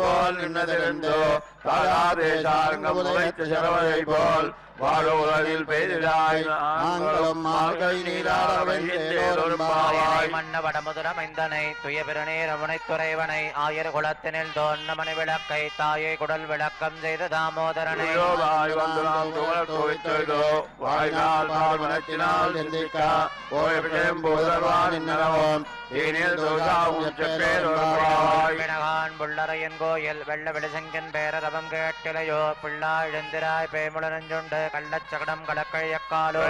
Speaker 5: போல் நின்னதிருந்தோ போல் வாழோதில் பெய்திடாய் நாங்களும் மார்கை நீராடவென்றேதோரும்பாவாய்
Speaker 2: மன்ன வடமுதுர மைந்தனை துய பெருநீரமுனை துறைவனை ஆயர் குலத்தினில் தோன்னமணி விளக்கை தாயை குடல் விளக்கம் செய்த தாமோதரனை
Speaker 5: வந்து நாம் துவழ்தோ வாய்நாள் பாவனத்தினால் சிந்திக்கா போயம் போதர்வான் நிலவோம்
Speaker 2: புள்ளரையன் கோயில் வெள்ள வெளிசங்கின் பேரரவம் கேட்டிலையோ பிள்ளா எழுந்திராய் பேமுழனஞ்சுண்டு கள்ளச்சகடம் கலக்கழியக்காலோ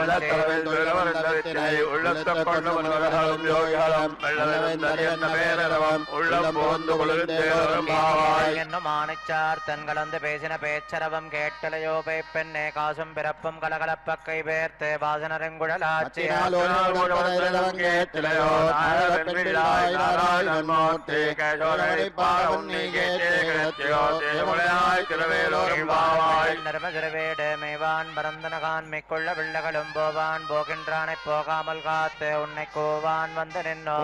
Speaker 2: என்னும் ஆணைச்சார் தன் கலந்து பேசின பேச்சரவம் கேட்டிலையோ பெண்ணே காசும் பிறப்பும் கலகலப்ப கை பேர்த்து வாசனருங்குழலாட்சி
Speaker 5: கேட்டிலையோ
Speaker 2: மேவான் பரந்தனகான் மிக்குள்ள பிள்ளைகளும் போவான் போகின்றானை போகாமல் காத்து உன்னை கோவான் வந்து நின்னோ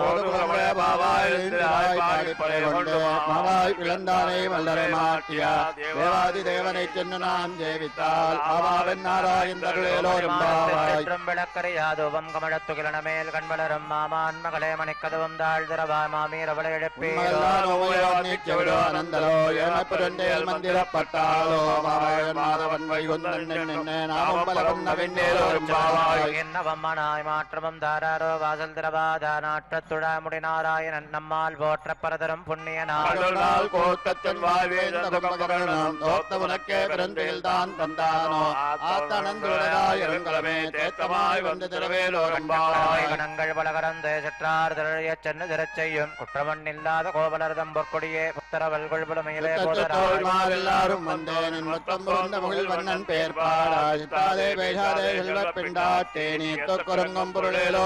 Speaker 5: வல்லரை மாட்டியா தேவாதி தேவனை சென்று நாம் ஜெயித்தால் அவாவன் நாராயணர்களும்
Speaker 2: விளக்கரையாதோவம் கமழத்து கிளனமேல் கண்வளரும் மாமான் மகளே மணிக்கதவும் தாழ் திரவாய் மாமீரவளை
Speaker 5: எழுப்பினந்தலோ ஏமப்புரண்டேல் மந்திரப்பட்டாலோ மாதவன்
Speaker 2: என்னவம்மனாய் மாற்றமும் தாராரோ வாசல் திரவாதா நாற்றத்துழா முடி நாராயணன் நம்மால் போற்ற பரதரும் புண்ணிய நாள்
Speaker 5: கோத்தத்தின் வாழ்வேந்தே பிறந்தில் தான் தந்தானோ ஆத்தனந்துடராயங்களமே தேத்தமாய் வந்து
Speaker 2: கணங்கள் பலகரந்து செற்றார் திரழிய சென்னு திரச் செய்யும் குற்றமண் இல்லாத கோபலர்தம் பொற்கொடியே புத்தரவல் கொள்புலமையிலே
Speaker 5: எல்லாரும் வந்தேன் மொத்தம் பொருந்த முகில் வண்ணன் பேர் பாடாதே பேசாதே செல்வ பிண்டாட்டே நீ தொக்குறங்கும் பொருளேலோ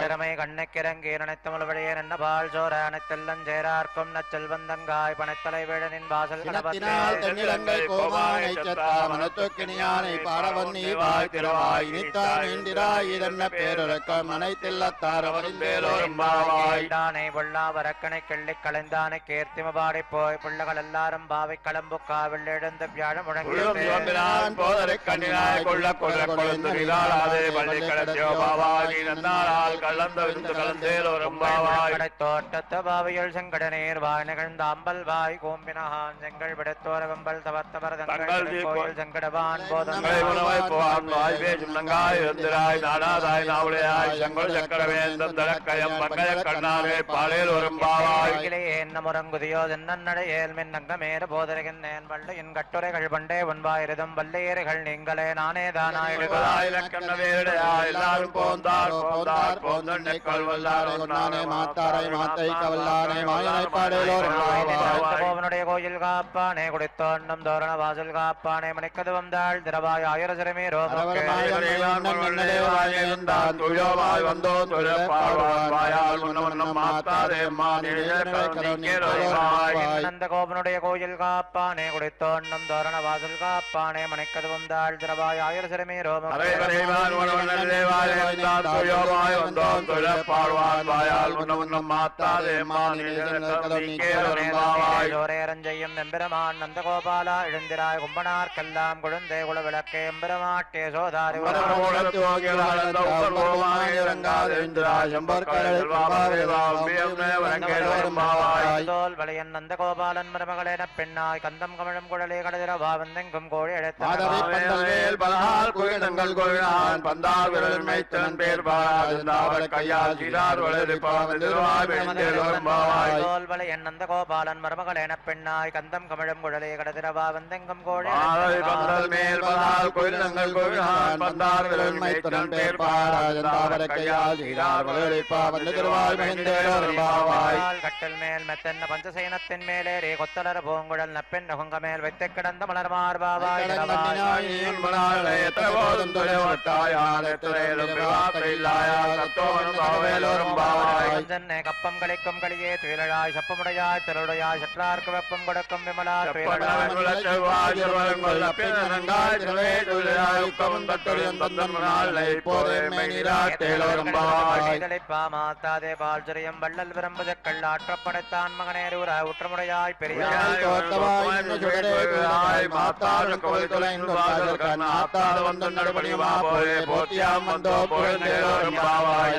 Speaker 2: திறமை கண்ணுக்கிற விளங்கி நினைத்தமுழுவழியே நின்ன பால் சோர அனைத்தெல்லஞ்சேரார்க்கும் நச்சல் வந்தங்காய் பனைத்தலை வேடனின் வாசல்
Speaker 5: கிணத்தினால் தென்னிலங்கை கோமானை செத்தா மனத்தொக்கினியானை பாடவன்னி வாய் திறவாய் நித்தான் இந்திராய் இதென்ன பேரொருக்கம் அனைத்தில்லத்தார் அவரிந்தேலோரும் பாவாய்
Speaker 2: தானே பொல்லா வரக்கனை கிள்ளி கலைந்தானை கேர்த்திம பாடி போய் பிள்ளைகள் எல்லாரும் பாவை களம்புக்கா வெள்ளெழுந்த வியாழம் முழங்கி
Speaker 1: போதரை கண்ணினாய் கொள்ள கொள்ள கொழுந்து விதாளாதே பள்ளி கடத்தியோ பாவாய் நன்னாளால் கலந்த விந்து கலந்தேலோரும் பாவாய்
Speaker 2: தோட்டத்த பாவையில் செங்கட நீர் வாய் நிகழ்ந்த அம்பல் வாய் கோம்பினகான் செங்கல் விடத்தோர வெம்பல் தவர்த்தவர் தங்கள் கோயில் செங்கடவான் போதங்களை
Speaker 1: உணவாய் போவான் வாய் பேசும் நங்காய் வெந்திராய் நாடாதாய் நாவுளையாய் செங்கல் சக்கரவேந்தம் தலக்கயம் பங்கய கண்ணாவே பாலேல் வரும் பாவாய்
Speaker 2: என்ன முறங்குதியோ தென்னடை ஏல்மின் நங்கமேற போதருகின்றேன் வள்ளையின் கட்டுரைகள் பண்டே உன்பாயிருதும் வல்லையேறுகள் நீங்களே நானே தானாய்
Speaker 1: எல்லாரும் போந்தார் போந்தார் போந்தன்னை கொள்வல்லாரை நானே மாத்தாரை மாத்தை கவல்லாரை மாயனை பாடேலோரும்
Speaker 2: கோவனுடைய கோயில் காப்பானே குடித்தோண்டம் தோரண வாசல் காப்பானே மணிக்கது வந்தாள் திரவாய் ஆயிர சிறுமி
Speaker 1: வந்தோ
Speaker 2: நந்த கோபனுடைய கோயில் காப்பானே குடித்தோண்டம் தோரண வாசல் காப்பானே மணிக்கது வந்தாள் திரவாய் ஆயிர சிறுமி
Speaker 1: ரோமரஞ்செய்யும்
Speaker 2: எம்பெருமான் நந்த கோபாலா எழுந்திராய் கும்பனார்க்கெல்லாம் குழந்தை குல விளக்கே எம்பெருமாட்டே சோதாரி வளையன் நந்த கோபாலன் மருமகளென பெண்ணாய் கந்தம் கமழும் குழலே கடதிர பாவந்தெங்கும் கோழி வளையன் நந்த கோபாலன் மருமகளென பெண்ணாய் கந்தம் கமழும் குழலே கடதிர பாவந்தெங்கும் கோழி கட்டல் மேல் மெத்தென்ன பஞ்சசேனத்தின் மேலேறி கொத்தலர பூங்குழல் நப்பெண் நகுங்க மேல் வைத்து கிடந்த மலர் மார்பாவாய் கப்பம் கழிக்கும் களியே துயிலாய் சப்பமுடையாய் திருடையாய் சற்றார்க்கு வெப்பம் கொடுக்கும் விமலா மாத்தாதே பால்ஜரியம் வள்ளல் விரும்புத கள்ளாற்றப்படைத்தான் மகனேரூர உற்றமுடையாய் பெரியாய்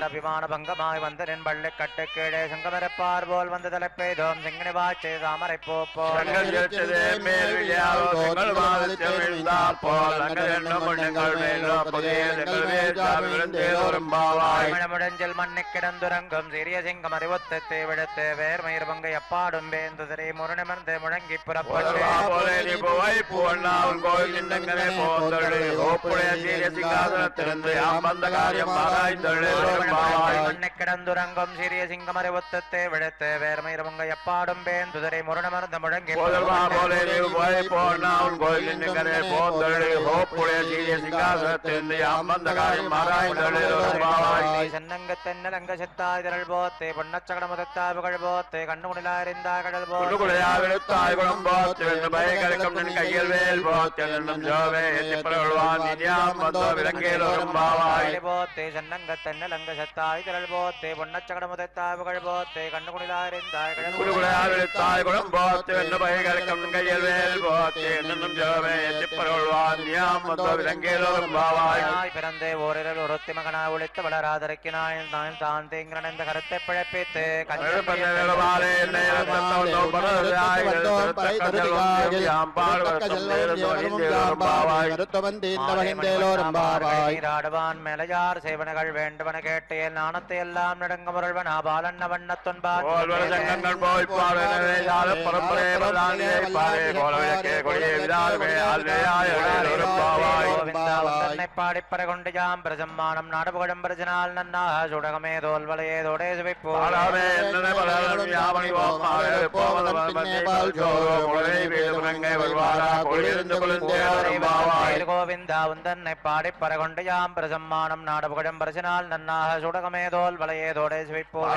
Speaker 2: அபிமான பங்கமாய் வந்தனின் பள்ளி கட்டு கீழே சங்கமரப்பார் போல் வந்து தலைப்பெய்தோம் சிங்கனி வாய்ச்சே தாமரை போப்போ மழமுடஞ்சல் மண்ணை கிடந்துறங்கும் சிறிய சிங்கம் அறிவத்தை விடுத்து வேர்மயிர் பங்கை அப்பாடும் வேந்துதிரை முருணிமர்ந்து முழங்கி புறப்பட்டு மண்ணை கிடந்துறங்கும் சிறிய சிங்கம் அறிவத்தை விடுத்து வேர்மயிர் பங்கை அப்பாடும் வேந்துதிரை முருணிமர்ந்து முழங்கி சென்னங்கத்தென்னலங்க செத்தாய் திரள் போத்தே பொன்னச்சகட முதத்தாய் புகழ் போத்தே கண்ணுகுணிலாரிந்தா கடல் போத்தாய் குளம் போத்து பயகரக்கம் நின் கையில் வேல் போத்தென்னும் ஜோவே எத்திப்பரவான் நிதியாம் வந்தோ விலங்கேலோரும் பாவாய் போத்தே சென்னங்கத்தென்னலங்க செத்தாய் திரள் போத்தே பொன்னச்சகட முதத்தாய் புகழ் போத்தே கண்ணுகுணிலாரிந்தா கடல் குளம் போத்து பயகரக்கம் நின் கையில் வேல் போத்தென்னும் ஜோவே எத்திப்பரவான் நிதியாம் வந்தோ விலங்கேலோரும் பாவாய் பிறந்தே ஓரிரல் ஒருத்தி மகனா ஒழித்து வளராதரக்கினாய் நான் தான் தேங்கின இந்த கருத்தை பிழைப்பித்து ஆடுவான் மேலையார் சேவனைகள் வேண்டுவன கேட்டேன் நாணத்தை எல்லாம் நடுங்க முரள்வன் ஆபாலன்ன வண்ணத்தொன்பார் உந்தன்னை பாடிப்பற கொண்டு யாம் பிரஜம்மானம் நாடு புகழும் பிரஜனால் நன்னாக சுடகமே தோல் வளையதோடே சுவைப்போம் கோவிந்தா உந்தன்னை பாடிப்பற கொண்டு யாம் பிரஜம்மானம் நாடு புகழும் பிரஜனால் நன்னாக சுடகமே தோல் வளையதோடே சுவைப்போம்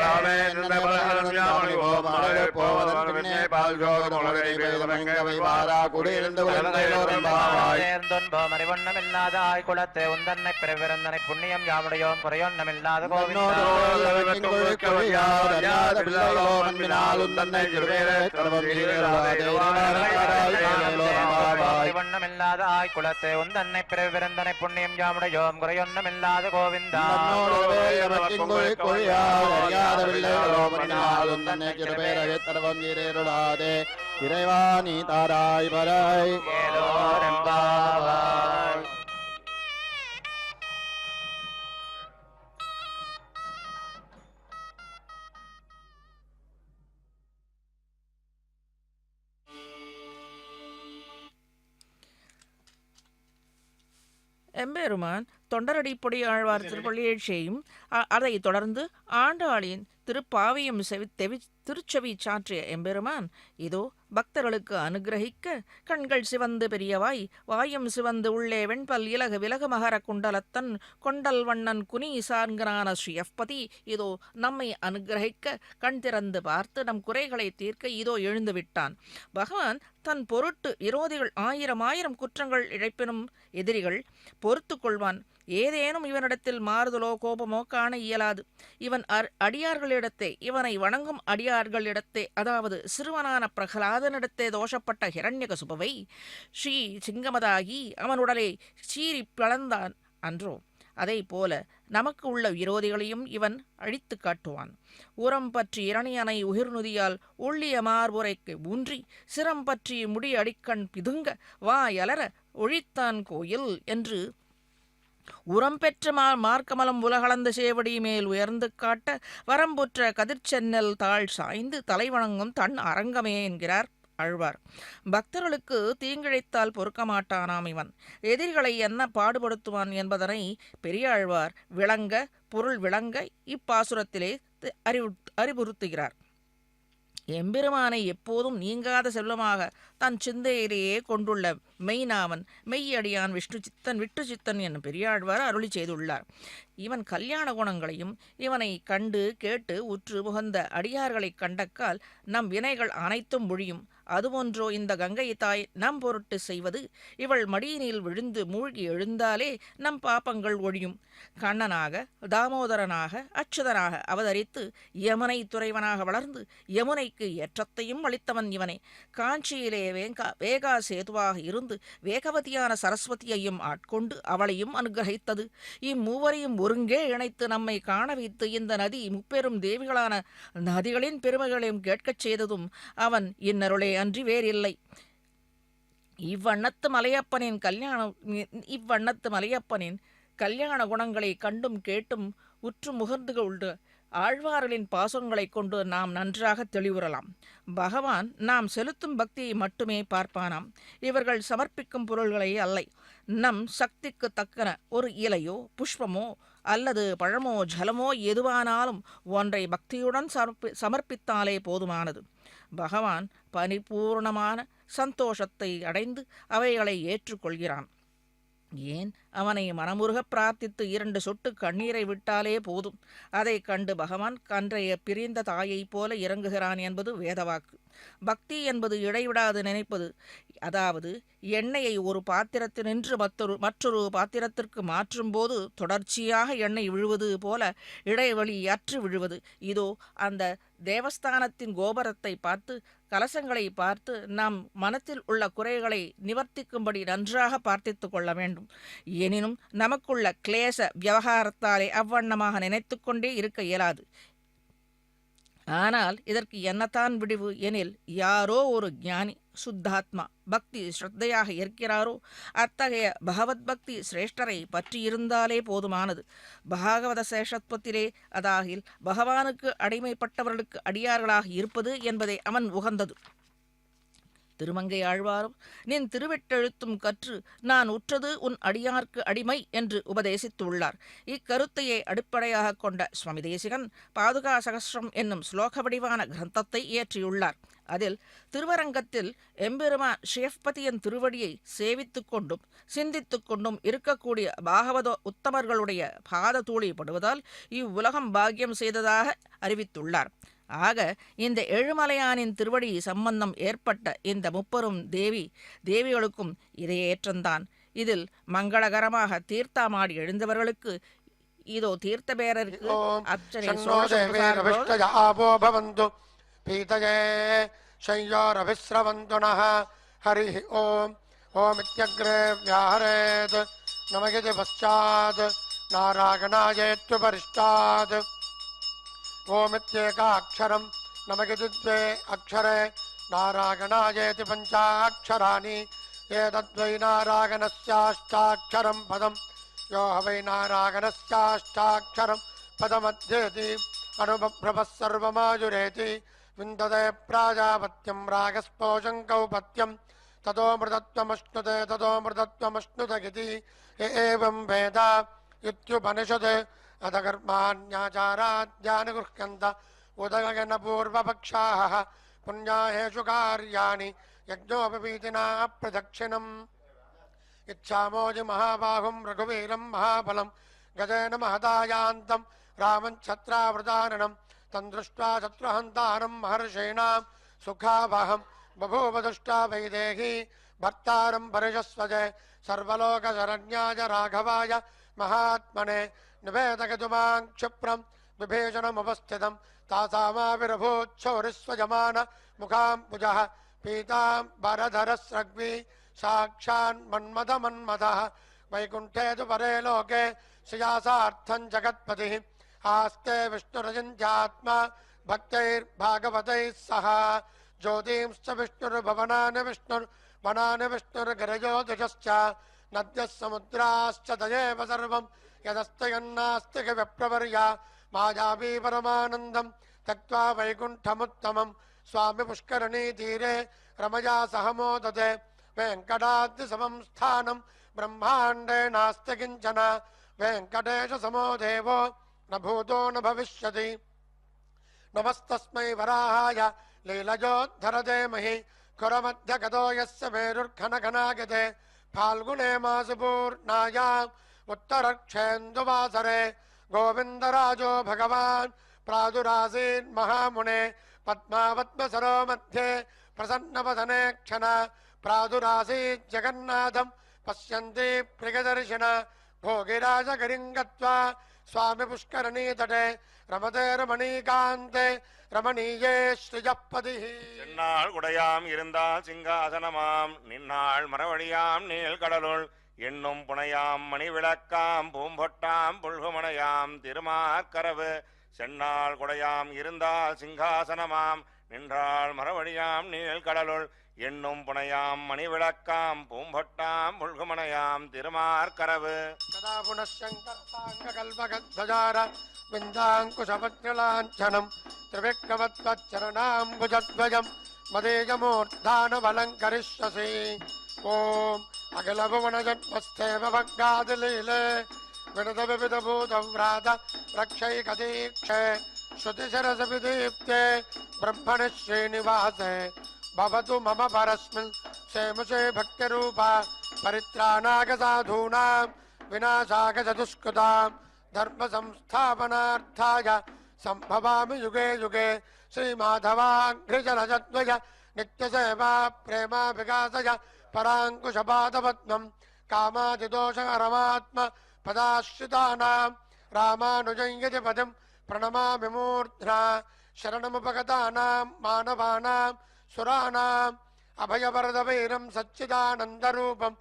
Speaker 2: அறிவண்ணமில்லாத ஆய்குலத்தை உந்தன்னை பிறவிறந்தனை புண்ணியம் யாமுடையோம் குறையொன்னமில்லாத அறிவண்ணமில்லாத ஆய்குலத்தை உந்தன்னை பிறவிறந்தனை புண்ணியம் யாமுடையோம் குறையொன்னமில்லாத கோவிந்தா
Speaker 5: இறைவாணி தாராய் பராய்
Speaker 4: எம்பெருமான் தொண்டரடிப்பொடி ஆழ்வார் திருப்பள்ளியேழ்ச்சியையும் அதைத் தொடர்ந்து ஆண்டாளின் திருப்பாவியம் திருச்செவி சாற்றிய எம்பெருமான் இதோ பக்தர்களுக்கு அனுகிரகிக்க கண்கள் சிவந்து பெரியவாய் வாயம் சிவந்து உள்ளே வெண்பல் இலகு விலகு மகர குண்டலத்தன் கொண்டல் வண்ணன் குனி சார்கிறான ஸ்ரீயப்பதி இதோ நம்மை அனுகிரகிக்க கண் திறந்து பார்த்து நம் குறைகளை தீர்க்க இதோ எழுந்து விட்டான். பகவான் தன் பொருட்டு விரோதிகள் ஆயிரம் குற்றங்கள் இழைப்பினும் எதிரிகள் பொறுத்து கொள்வான். ஏதேனும் இவனிடத்தில் மாறுதலோ கோபமோ காண இயலாது. இவன் அடியார்களிடத்தே இவனை வணங்கும் அடியார்களிடத்தே அதாவது சிறுவனான பிரகலாதனிடத்தே தோஷப்பட்ட ஹிரண்யகசுபவை ஸ்ரீ சிங்கமதாகி அவனுடலே சீறி பிளந்தான் அன்றோ. அதை போல நமக்கு உள்ள விரோதிகளையும் இவன் அழித்து காட்டுவான். உரம் பற்றி இரணியனை உகிர்நுதியால் உள்ளிய மார்புரைக்கு ஊன்றி சிரம் பற்றி முடி அடிக்கண் பிதுங்க வாயலர ஒழித்தான் கோயில் என்று உரம் பெற்ற மார்க்கமலம் உலகளந்த சேவடி மேல் உயர்ந்து காட்ட வரம்புற்ற கதிர்ச்சென்னல் தாழ் சாய்ந்து தலைவணங்கும் தன் அரங்கமே என்கிறார் ஆழ்வார். பக்தர்களுக்கு தீங்கிழைத்தால் பொறுக்க மாட்டானாம் இவன். எதிரிகளை என்ன பாடுபடுத்துவான் என்பதனை பெரியாழ்வார் விளங்க பொருள் விளங்க இப்பாசுரத்திலே அறிவுறுத்துகிறார். எம்பெருமானை எப்போதும் நீங்காத செல்வமாக தன் சிந்தையிலேயே கொண்டுள்ள மெய்நாமன் மெய்யடியான் விட்டு சித்தன் என்னும் பெரியாழ்வார் அருளி செய்துள்ளார். இவன் கல்யாண குணங்களையும் இவனை கண்டு கேட்டு உற்று முகந்த அடியார்களைக் கண்டக்கால் நம் வினைகள் அனைத்தும் ஒழியும். அதுபோன்றோ இந்த கங்கை தாய் நம் பொருட்டு செய்வது, இவள் மடியினில் விழுந்து மூழ்கி எழுந்தாலே நம் பாப்பங்கள் ஒழியும். கண்ணனாக தாமோதரனாக அச்சுதனாக அவதரித்து யமுனை துறைவனாக வளர்ந்து யமுனைக்கு ஏற்றத்தையும் அளித்தவன் இவனே. காஞ்சியிலே வேகா சேதுவாக இருந்து வேகவதியான சரஸ்வதியையும் ஆட்கொண்டு அவளையும் அனுகிரகித்தது. இம்மூவரையும் ஒருங்கே இணைத்து நம்மை காண வைத்து இந்த நதி முப்பெரும் தேவிகளான நதிகளின் பெருமைகளையும் கேட்கச் செய்ததும் அவன் இன்னருளே அன்றி வேறில்லை. இவ்வண்ணத்து மலையப்பனின் கல்யாண குணங்களை கண்டும் கேட்டும் உற்று முகர்ந்து கொண்டு ஆழ்வார்களின் பாசங்களைக் கொண்டு நாம் நன்றாக தெளிவுறலாம். பகவான் நாம் செலுத்தும் பக்தியை மட்டுமே பார்ப்பானாம். இவர்கள் சமர்ப்பிக்கும் பொருள்களை அல்லை. நம் சக்திக்கு தக்கன ஒரு இலையோ புஷ்பமோ அல்லது பழமோ ஜலமோ எதுவானாலும் ஒன்றை பக்தியுடன் சமர்ப்பித்தாலே போதுமானது. பகவான் பரிபூர்ணமான சந்தோஷத்தை அடைந்து அவைகளை ஏற்றுக்கொள்கிறான். ஏன் அவனை மனமுருக பிரார்த்தித்து 2 சொட்டு கண்ணீரை விட்டாலே போதும். அதை கண்டு பகவான் கன்றைய பிரிந்த தாயைப் போல இறங்குகிறான் என்பது வேதவாக்கு. பக்தி என்பது இடைவிடாது நினைப்பது. அதாவது எண்ணெயை ஒரு பாத்திரத்தினின்று மற்றொரு பாத்திரத்திற்கு மாற்றும் போது தொடர்ச்சியாக எண்ணெய் விழுவது போல இடைவெளி அற்று விழுவது. இதோ அந்த தேவஸ்தானத்தின் கோபுரத்தை பார்த்து கலசங்களை பார்த்து நம் மனத்தில் உள்ள குறைகளை நிவர்த்திக்கும்படி நன்றாக பார்த்தித்து கொள்ள வேண்டும். எனினும் நமக்குள்ள கிளேச விவகாரத்தாலே அவ்வண்ணமாக நினைத்து கொண்டே இருக்க இயலாது. ஆனால் இதற்கு என்னத்தான் விடிவு எனில், யாரோ ஒரு ஞானி சுத்தாத்மா பக்தி ஸ்ரத்தையாக இருக்கிறாரோ அத்தகைய பகவத் பக்தி சிரேஷ்டரை பற்றியிருந்தாலே போதுமானது. பாகவத சேஷத்துவத்திலே அதாகில் பகவானுக்கு அடிமைப்பட்டவர்களுக்கு அடியார்களாக இருப்பது என்பதை அவன் உகந்தது. திருமங்கை ஆழ்வாரும் நின் திருவெட்டெழுத்தும் கற்று நான் உற்றது உன் அடியார்க்கு அடிமை என்று உபதேசித்துள்ளார். இக்கருத்தையை அடிப்படையாக கொண்ட சுவாமி தேசிகன் பாதுகா சகஸ்ரம் என்னும் ஸ்லோக வடிவான கிரந்தத்தை இயற்றியுள்ளார். அதில் திருவரங்கத்தில் எம்பெருமான் ஷேஃபதியின் திருவடியை சேவித்துக் கொண்டும் சிந்தித்துக் கொண்டும் இருக்கக்கூடிய பாகவத உத்தமர்களுடைய பாத தூளிப்படுவதால் இவ்வுலகம் பாக்கியம் செய்ததாக அறிவித்துள்ளார். ஆக இந்த ஏழுமலையானின் திருவடி சம்பந்தம் ஏற்பட்ட இந்த முப்பெரும் தேவிகளுக்கும் இதே ஏற்றம்தான். இதில் மங்களகரமாக தீர்த்தமாடி எழுந்தவர்களுக்கு இதோ தீர்த்த பேரருக்கு அர்ச்சனை
Speaker 6: ஹரி ஓம் ஓம் இத்யக்ரே வியாஹரேத் நமகிதி பశ్చాத் நாராயணாயேத்யுபரிஷ்டாத் ஓமித்யேகாட்சரம் நமகிதி த்வே அக்ஷரே நாராயணாயேதி பஞ்சாட்சராணி ஏதத்வை நாராயணஸ்யாஷ்டாட்சரம் பதம் யோ ஹவை நாராயணஸ்யாஷ்டாட்சரம் பதமத்யேதி அனுபப்ரபः சர்வமாயுரேதி விந்ததே பிராஜாபத்யம் ராகஸ்போஷம் கௌபத்யம் ததோ மிருதத்வமஷ்ணுதே ஏவம் வேத இத்யுபனிஷத் அத கர்மாண்யாச்சாராத்யானுகுஹ்யந்த உதகன பூர்வபக்ஷாः புண்ணியாஹேஷு கார்யாணி யஜ்ஞோபவீதினா பிரதட்சிணம் இச்சாமோஜி மகாபாஹும் ரகுவீரம் மகாபலம் கஜேன மகதாயாந்தம் ராமம் சத்ராவதாரணம் தந்திருஷ்ட்வா சத்ருஹந்தாரம் மஹர்ஷீணாம் சுகாவஹம் பபூவதுஷ்டா வைதேகி பர்த்தாரம் பரிஷஸ்வஜே சர்வலோகசரண்யாய ராகவாய மகாத்மனே நிவேதகதுமாங் க்ஷிப்ரம் விபீஷணமுபஸ்திதம் தாசாமாவிரபூச்சௌரிஸ்வஜமான முகாம்புஜः பீதாம் பரதரஸ்ரக்வி சாக்ஷான் மன்மதः வைகுண்டேது பரே லோகே ஸ்ரீயாசார்த்தம் ஜகத்பதிः ஆஸ்தே விஷ்ணுரஜிஞ்சாத்மா பக்தைர்பாகவதைः சஹ ஜோதிம்ச்ச விஷ்ணுர்பவனானி விஷ்ணுர்கிரஜோதிஷश्च நத்யः சமுத்ராश्च தயேவ சர்வம் யதஸ்தயன்னாஸ்தி விப்ரவர்யா மாயாவி பரமானந்தம் தக்த்வா வைகுண்டமுத்தமம் சுவாமி புஷ்கரணீ தீரே ரமயா சஹ மோததே வெங்கடாத்ரி சமம் ஸ்தானம் பிரம்மாண்டே நாஸ்தி கிஞ்சன வெங்கடேஷ சமோ தேவோ ந பூதோ ந பவிஷ்யதி நமஸ்தஸ்மை வராஹாய லீலஜோद्धரதே மஹி குரமத்யகதோ யஸ்ய மேருர்घनघनागते फाल्गुने मासपूर्णायाम् उत्तरक्षेन्दुवासरे गोविन्दराजो भगवान् प्रादुरासीन् महामुने पद्मावत्मसरो मध्ये प्रसन्नवदने क्षण प्रादुरासीत् जगन्नाथम् पश्यन्ति प्रियदर्शिन भोगिराजगिरिम् गत्वा स्वामि पुष्करणी तटे रमते रमणीकान्ते ரமணீயே ஸ்ரீஜப்பதிः
Speaker 1: என்னாள் உடையாம் இருந்தால் சிங்காசனமாம் நின்னாள் மரவழியாம் நீள் கடலுள் எண்ணும் புனையாம் மணிவிளக்காம் பூம்பொட்டாம் புல்குமனையாம் திருமாக்கரவு சென்னாள் குடையாம் இருந்தால் சிங்காசனமாம் நின்றாள் மரவழியாம் நீள் கடலுள் எண்ணும் புனையாம் மணிவிளக்காம் பூம்பொட்டாம் புல்குமனையாம் திருமார்கரவு
Speaker 6: சதா புனசங்கல்பகத்வஜார விந்தாங்குஷபத்ரலாஞ்சனம் திரிவிக்ரமத்வச்சரணாம்புஜத்வஜம் மதேஜமூர்த்தானவலங்கரிஷ்யசி ஓம் அகிலபுவனஜன்மஸ்தேவ பக்காதிலீலே வினதவிவிதபூதவ்ராத ரக்ஷைகதீக்ஷே ஸ்ருதிசரசவிதீப்தே பிரம்மணி ஸ்ரீனிவாசே भवतु मम परस्मिन् सेमुषे भक्तिरूपा परित्राणाय साधूनां विनाशाय चतुष्कृतां धर्म संस्थापनार्थाय सम्भवामि युगे युगे श्रीमाधवाङ्घ्रिजलजद्वय नित्यसेवा प्रेमा विकासय पराङ्कुशपादपद्मं कामादिदोषहरमात्म पदाश्रितानां रामानुजं यदि पदं प्रणमामि मूर्ध्ना शरणमुपगतानां मानवानां सुराणाम् अभयवरदवीरं सच्चिदानन्दरूपं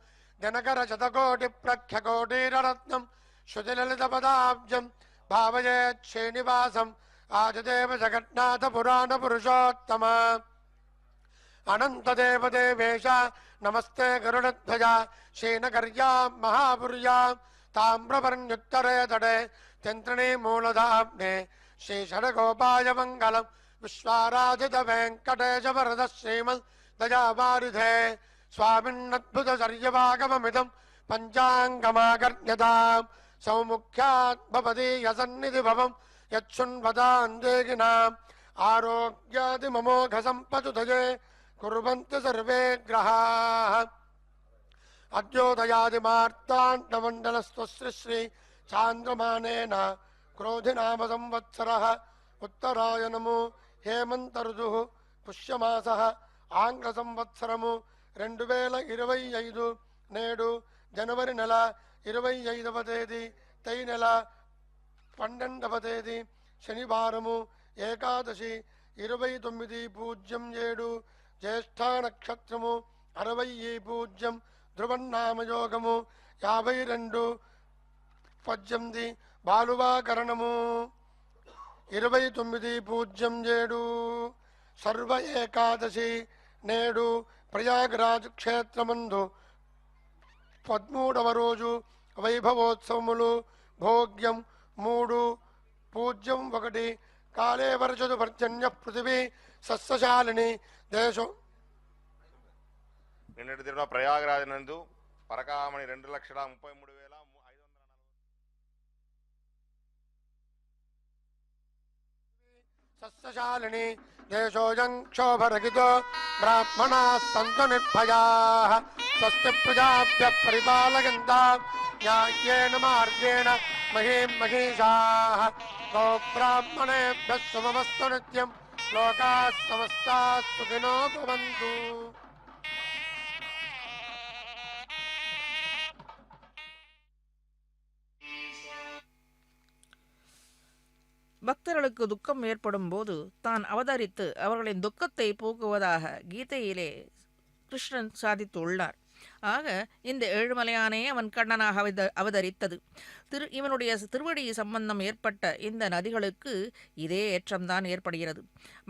Speaker 6: दिनकरशतकोटिप्रख्यकोटिरत्नं श्रुतिललितपदाब्जं भावयेत् श्रीनिवासम् आदिदेव जगन्नाथ पुराणपुरुषोत्तम अनन्तदेवदेवेश नमस्ते गरुडध्वजा श्रीनगर्यां महापुर्यां ताम्रवर्ण्युत्तरे तटे तिन्त्रिणी मूलधाम्ने श्रीषडगोपाय मङ्गलम् विश्वाराधित वेङ्कटेश वरद श्रीमन् दयावारिधे स्वामिन्नद्भुतचर्यवागममिदं पञ्चाङ्गमाकर्ण्यतां सौमुख्यात् भवति यसन्निधिभवं यच्छृण्वतान्देगिनाम् आरोग्यादिममोघसम्पदुदये कुर्वन्ति सर्वे ग्रहाः अद्योदयादिमार्ताण्डमण्डलस्त्वश्री चान्द्रमानेन क्रोधिनाम संवत्सरः उत्तरायणमु हेमन्तऋतुः पुष्यमासः ఆంగ్ల సంవత్సరము 2025 నేడు జనవరి నెల 25వ తేదీ తై నెల 12వ తేదీ శనివారము ఏకాదశి 29:07 జ్యేష్ఠ నక్షత్రము 60 ధ్రువన్నామయోగము 52:18 బాలువాకరణము 29:07 సర్వ ఏకాదశి నేడు ప్రయాగరాజ్ క్షేత్రమందు 13వ రోజు వైభవోత్సవములు భోగ్యం 3:01 కాలే వర్షదు పర్జన్య పృథివీ సస్యశాలిని దేశం
Speaker 7: నిన్నటి దిన ప్రయాగరాజ్ నందు పరకామణి 2,33,540
Speaker 6: సస్యశాలిని దేశోజం క్షోభరహితో బ్రాహ్మణాः సంతు నిర్భయాः స్వస్తి ప్రజాభ్యः పరిపాలయంతాం న్యాయేన మార్గేణ మహీం మహీషాः గోబ్రాహ్మణేభ్యः శుభమస్తు నిత్యం లోకాः సమస్తాः సుఖినో భవంతు.
Speaker 4: பக்தர்களுக்கு துக்கம் ஏற்படும் போது தான் அவதரித்து அவர்களின் துக்கத்தை போக்குவதாக கீதையிலே கிருஷ்ணன் சாதித்துள்ளார். ஆக இந்த ஏழுமலையானே அவன் கண்ணனாக அவதரித்தது. இவனுடைய திருவடி சம்பந்தம் ஏற்பட்ட இந்த நதிகளுக்கு இதே ஏற்றம்தான் ஏற்படுகிறது.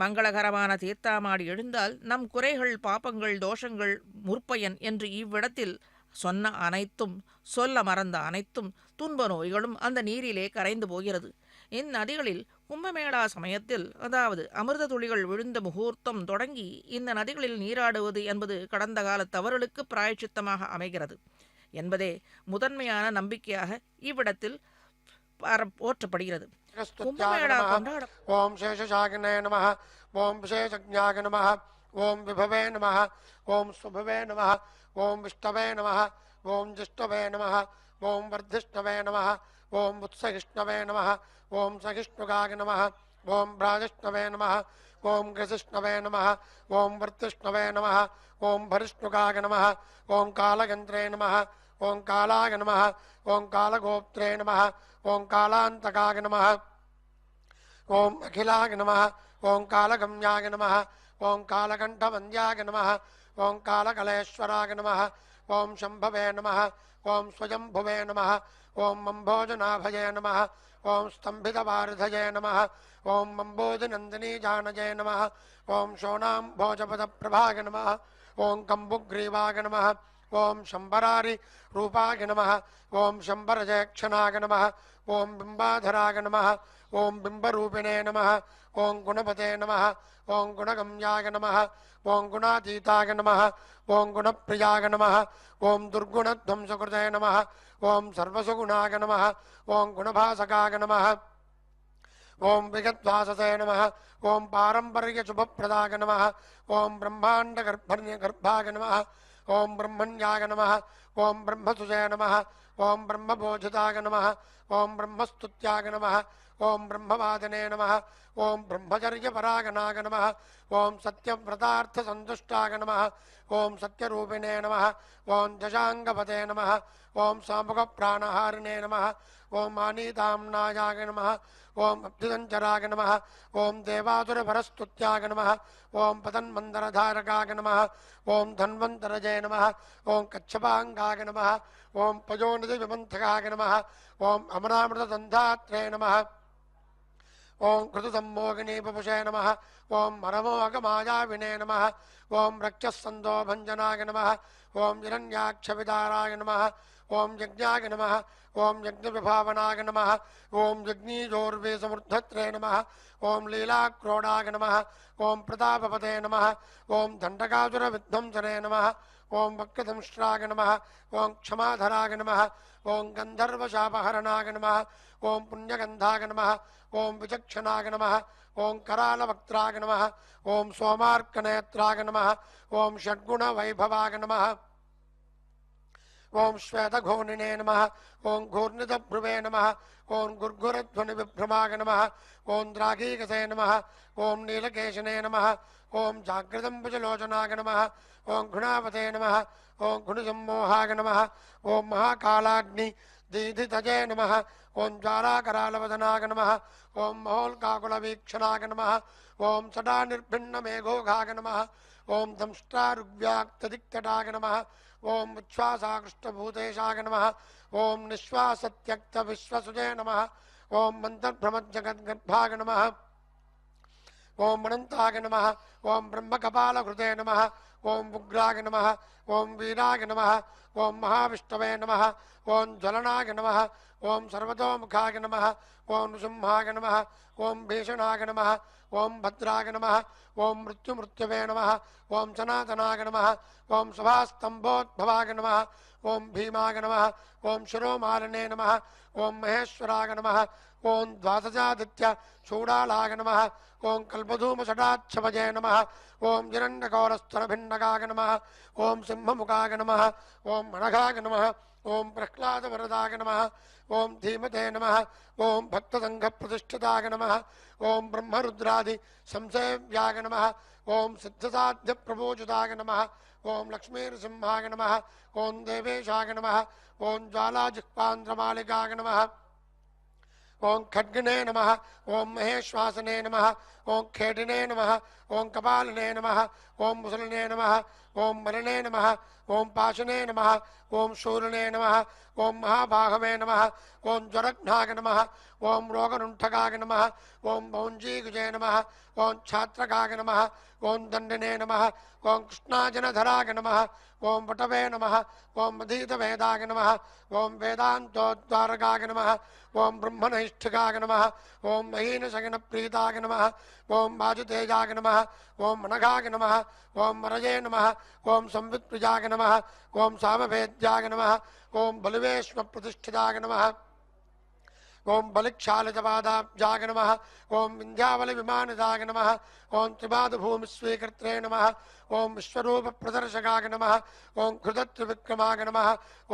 Speaker 4: மங்களகரமான தீர்த்தாமாடி எழுந்தால் நம் குறைகள், பாப்பங்கள், தோஷங்கள் முற்பயன் என்று இவ்விடத்தில் சொன்ன அனைத்தும், சொல்ல மறந்த அனைத்தும், துன்ப நோய்களும் அந்த நீரிலே கரைந்து போகிறது. இந்நதிகளில் கும்பமேளா சமயத்தில், அதாவது அமிர்த துளிகள் விழுந்த முகூர்த்தம் தொடங்கி இந்த நதிகளில் நீராடுவது என்பது கடந்த கால தவறுகளுக்கு பிராயச்சித்தமாக அமைகிறது என்பதே முதன்மையான நம்பிக்கையாக இவ்விடத்தில் போற்றப்படுகிறது. கும்பமேளா கொண்டாட
Speaker 6: ஓம் சேஷசாகினே நமः, ஓம் விசேஷஜ்ஞாய நமः, ஓம் விபவே நமः, ஓம் சுபவே நமः, ஓம் விஷ்ணவே நமः, ஓம் ஜிஷ்ணவே நமः, ஓம் வர்திஷ்ணவே நமः, ஓம் உத்சகிஷ்ணவே நமः, ஓம் சகிஷ்ணுகாய நமः, ஓம் பிராஜிஷ்ணவே நமः, ஓம் கிருசிஷ்ணவே நமः, ஓம் வர்த்திஷ்ணவே நமः, ஓம் பரிஷ்ணுகாய நமः, ஓம் காலகந்திரே நமः, ஓம் காலாய நமः, ஓம் காலகோப்திரே நமः, ஓம் காலாந்தகாய நமः, ஓம் அகிலாய நமः, ஓம் காலகம்யாய நமः, ஓம் காலகண்டவந்தியாய நமः, ஓம் காலகலேஸ்வராய நமः, ஓம் சம்பவே நமः, ஓம் ஸ்வயம்புவே நமः, ஓம் மம்போஜநாபயே நமः, ஓம் ஸ்தம்பிதவாரிதயே நமः, ஓம் மம்போதிநந்தினி ஜானஜே நமः, ஓம் சோணாம்போஜபதப்பிரபாய நமः, ஓம் கம்புக்ரீவாய நமः, ஓம் சம்பராரி ரூபாய நமः, ஓம் சம்பரஜேக்ஷனாய நமः, ஓம் பிம்பாதராய நமः, ஓம் பிம்பரூபிணே நமः, ஓம் குணபதே நமः, ஓம் குணகம்யாய நமः, ஓம் குணாதீதாய நமः, ஓம் குணப்பிரியாய நமः, ஓம் துர்குணத்வம்சகிருதே நமः, ஓம் சர்வசுகுணாய நமः, ஓம் குணபாசகாய நமः, ஓம் விகத்வாசசே நமः, ஓம் பாரம்பரியசுபப்பிரதாய நமः, ஓம் பிரம்மாண்டகர்ப்பாய நமः, ஓம் பிரம்மண்யாய நமः, ஓம் பிரம்மசுஜே நமः, ஓம் பிரம்மபோஜிதாய நமः, ஓம் பிரம்மஸ்துத்யாய நமः, ஓம் பிரம்மவாதனே நமः, ஓம் பிரம்மச்சரியபராகணாய நமः, ஓம் சத்யவிரதார்த்தசந்துஷ்டாய நமः, ஓம் சத்யரூபிணே நமः, ஓம் ஜஷாங்கபதே நமः, ஓம் சாமுகப்பிராணஹாரிணே நமः, ஓம் ஆனீதாம்னாயாய நமः, ஓம் அப்திதஞ்சராய நமः, ஓம் தேவாதுரபரஸ்துத்யாய நமः, ஓம் பதன்மந்தரதாரகாய நமः, ஓம் தன்வந்தரஜே நமः, ஓம் கச்சபாங்காய நமः, ஓம் பயோநிதி விமந்தகாய நமः, ஓம் அமராமிருததந்தாத்ரே நமः, ஓம் கிருதுசம்மோகினி பபுஷே நமः, ஓம் மரமோகமாயாவினே நமः, ஓம் ரக்ஷசந்தோபஞ்சனாய நமः, ஓம் இரண்யாட்சவிதாராய நமः, ओम यज्ञाय नमः ओम यज्ञविभावनाय नमः ओम यज्ञीजोर्वे समृद्धत्रे नमः ओम लीलाक्रोडाय नमः ओम प्रतापपते नमः ओम दण्डकासुरविध्वंसने नमः ओम वक्रदंष्ट्राय नमः ओम क्षमाधराय नमः ओम गन्धर्वशापहरणाय नमः ओम पुण्यगन्धाय नमः ओम विचक्षणाय नमः ओम करालवक्त्राय नमः ओम सोमार्कनेत्राय नमः ओम षड्गुणवैभवाय नमः ओम श्वेतघोनिने नमः ओम घूर्णितभ्रुवे नमः ओम गुर्गुरध्वनिविभ्रमाय नमः ओम द्रागीकसे नमः ओम नीलकेशने नमः ओम जागृतम्बुजलोचनाय नमः ओम घृणावते नमः ओम घृणसम्मोहाय नमः ओम महाकालाग्नि दीधितजे नमः ओम ज्वालाकरालवदनाय नमः ओम महोल्काकुलवीक्षणाय नमः ओम सदा निर्भिन्नमेघोघाय नमः ओम दंष्ट्रारुग्व्याक्तदिक्तटाय नमः ओम उच्छ्वासाकृष्टभूतेशाय नमः ओम निःश्वासत्यक्तविश्वसुजे नमः ओम मन्तर्भ्रमज्जगद्गर्भाय नमः ओम अनन्ताय नमः ओम ब्रह्मकपालकृते नमः ओम उग्राय नमः ओम वीराय नमः ओम महाविष्णवे नमः ओम ज्वलनाय नमः ओम सर्वतोमुखाय नमः ओम सिंहाय नमः ओम भीषणाय नमः ओम भद्राय नमः ओम मृत्युमृत्युवे नमः ओम सनातनाय नमः ओम सभास्तंभोद्भवाय नमः ओम भीमाय नमः ओम शिरोमालिने नमः ओम महेश्वराय नमः ओम द्वादशादित्य चूडालाय नमः ओम कल्पधूमषडाच्छवजे नमः ओम हिरण्यकौरस्तरभिन्नकाय नमः ओम सिंहमुखाय नमः ओम मणघाय नमः ओम प्रह्लादवरदाय नमः ओम धीमते नमः ओम भक्तसङ्घप्रतिष्ठिताय नमः ओम ब्रह्मरुद्रादि संसेव्याय नमः ओम सिद्धसाध्यप्रभोजिताय नमः ओम लक्ष्मीनृसिंहाय नमः ओम देवेशाय नमः ओम ज्वालाजिह्वान्द्रमालिकाय नमः ओम खड्गने नमः ओम महेश्वासने नमः ओम खेडिने नमः ओम कपालने नमः ओम मुसलने नमः ओम मरणे नमः ओम पाशने नमः ओम शूरणे नमः ओम महाभागवे नमः ओम ज्वरघ्नाय नमः ओम रोगनुण्ठकाय नमः ओम भौञ्जीकुजे नमः ओम छात्रकाय नमः ओम दण्डिने नमः ओम कृष्णाजनधराय नमः ओम वटवे नमः ओम मधीतवेदाय नमः ओम वेदान्तोद्वारकाय नमः ओम ब्रह्मनैष्ठिकाय नमः ओम महीनशगनप्रीताय नमः ओम वाजुतेजाय नमः ओम मनघाय नमः ओम मरजे नमः ओम संवित्प्रियाय नमः ओम सामवेद्याय नमः ओम बलिवेश्वप्रतिष्ठिताय नमः ओम बलिक्षालितपादाब्जाय नमः ओम विन्ध्यावलिविमानिताय नमः ओम त्रिपादभूमिस्वीकर्त्रे नमः ओम विश्वरूपप्रदर्शकाय नमः ओम कृतत्रिविक्रमाय नमः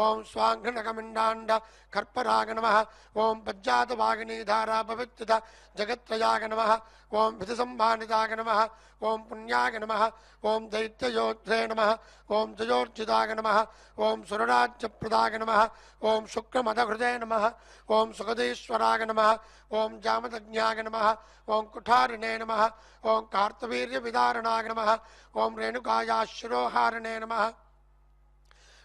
Speaker 6: ओम स्वाङ्घ्रिनकमिण्डाण्ड कर्पराय नमः ओम पज्जातवागिनीधारा पवित्रित जगत्त्रयाय नमः ओम विधिसम्मानिताय नमः ओम पुण्याय नमः ओम दैत्ययोद्धे नमः ओम जयोर्जिताय नमः ओम सुरराज्यप्रदाय नमः ओम शुक्रमदहृदे नमः ओम सुगधीश्वराय नमः ओम जामदज्ञाय नमः ओम कुठारिणे नमः ओम कार्तवीर्यविदारणाय नमः ओम रेणुकायाशिरोहारिणे नमः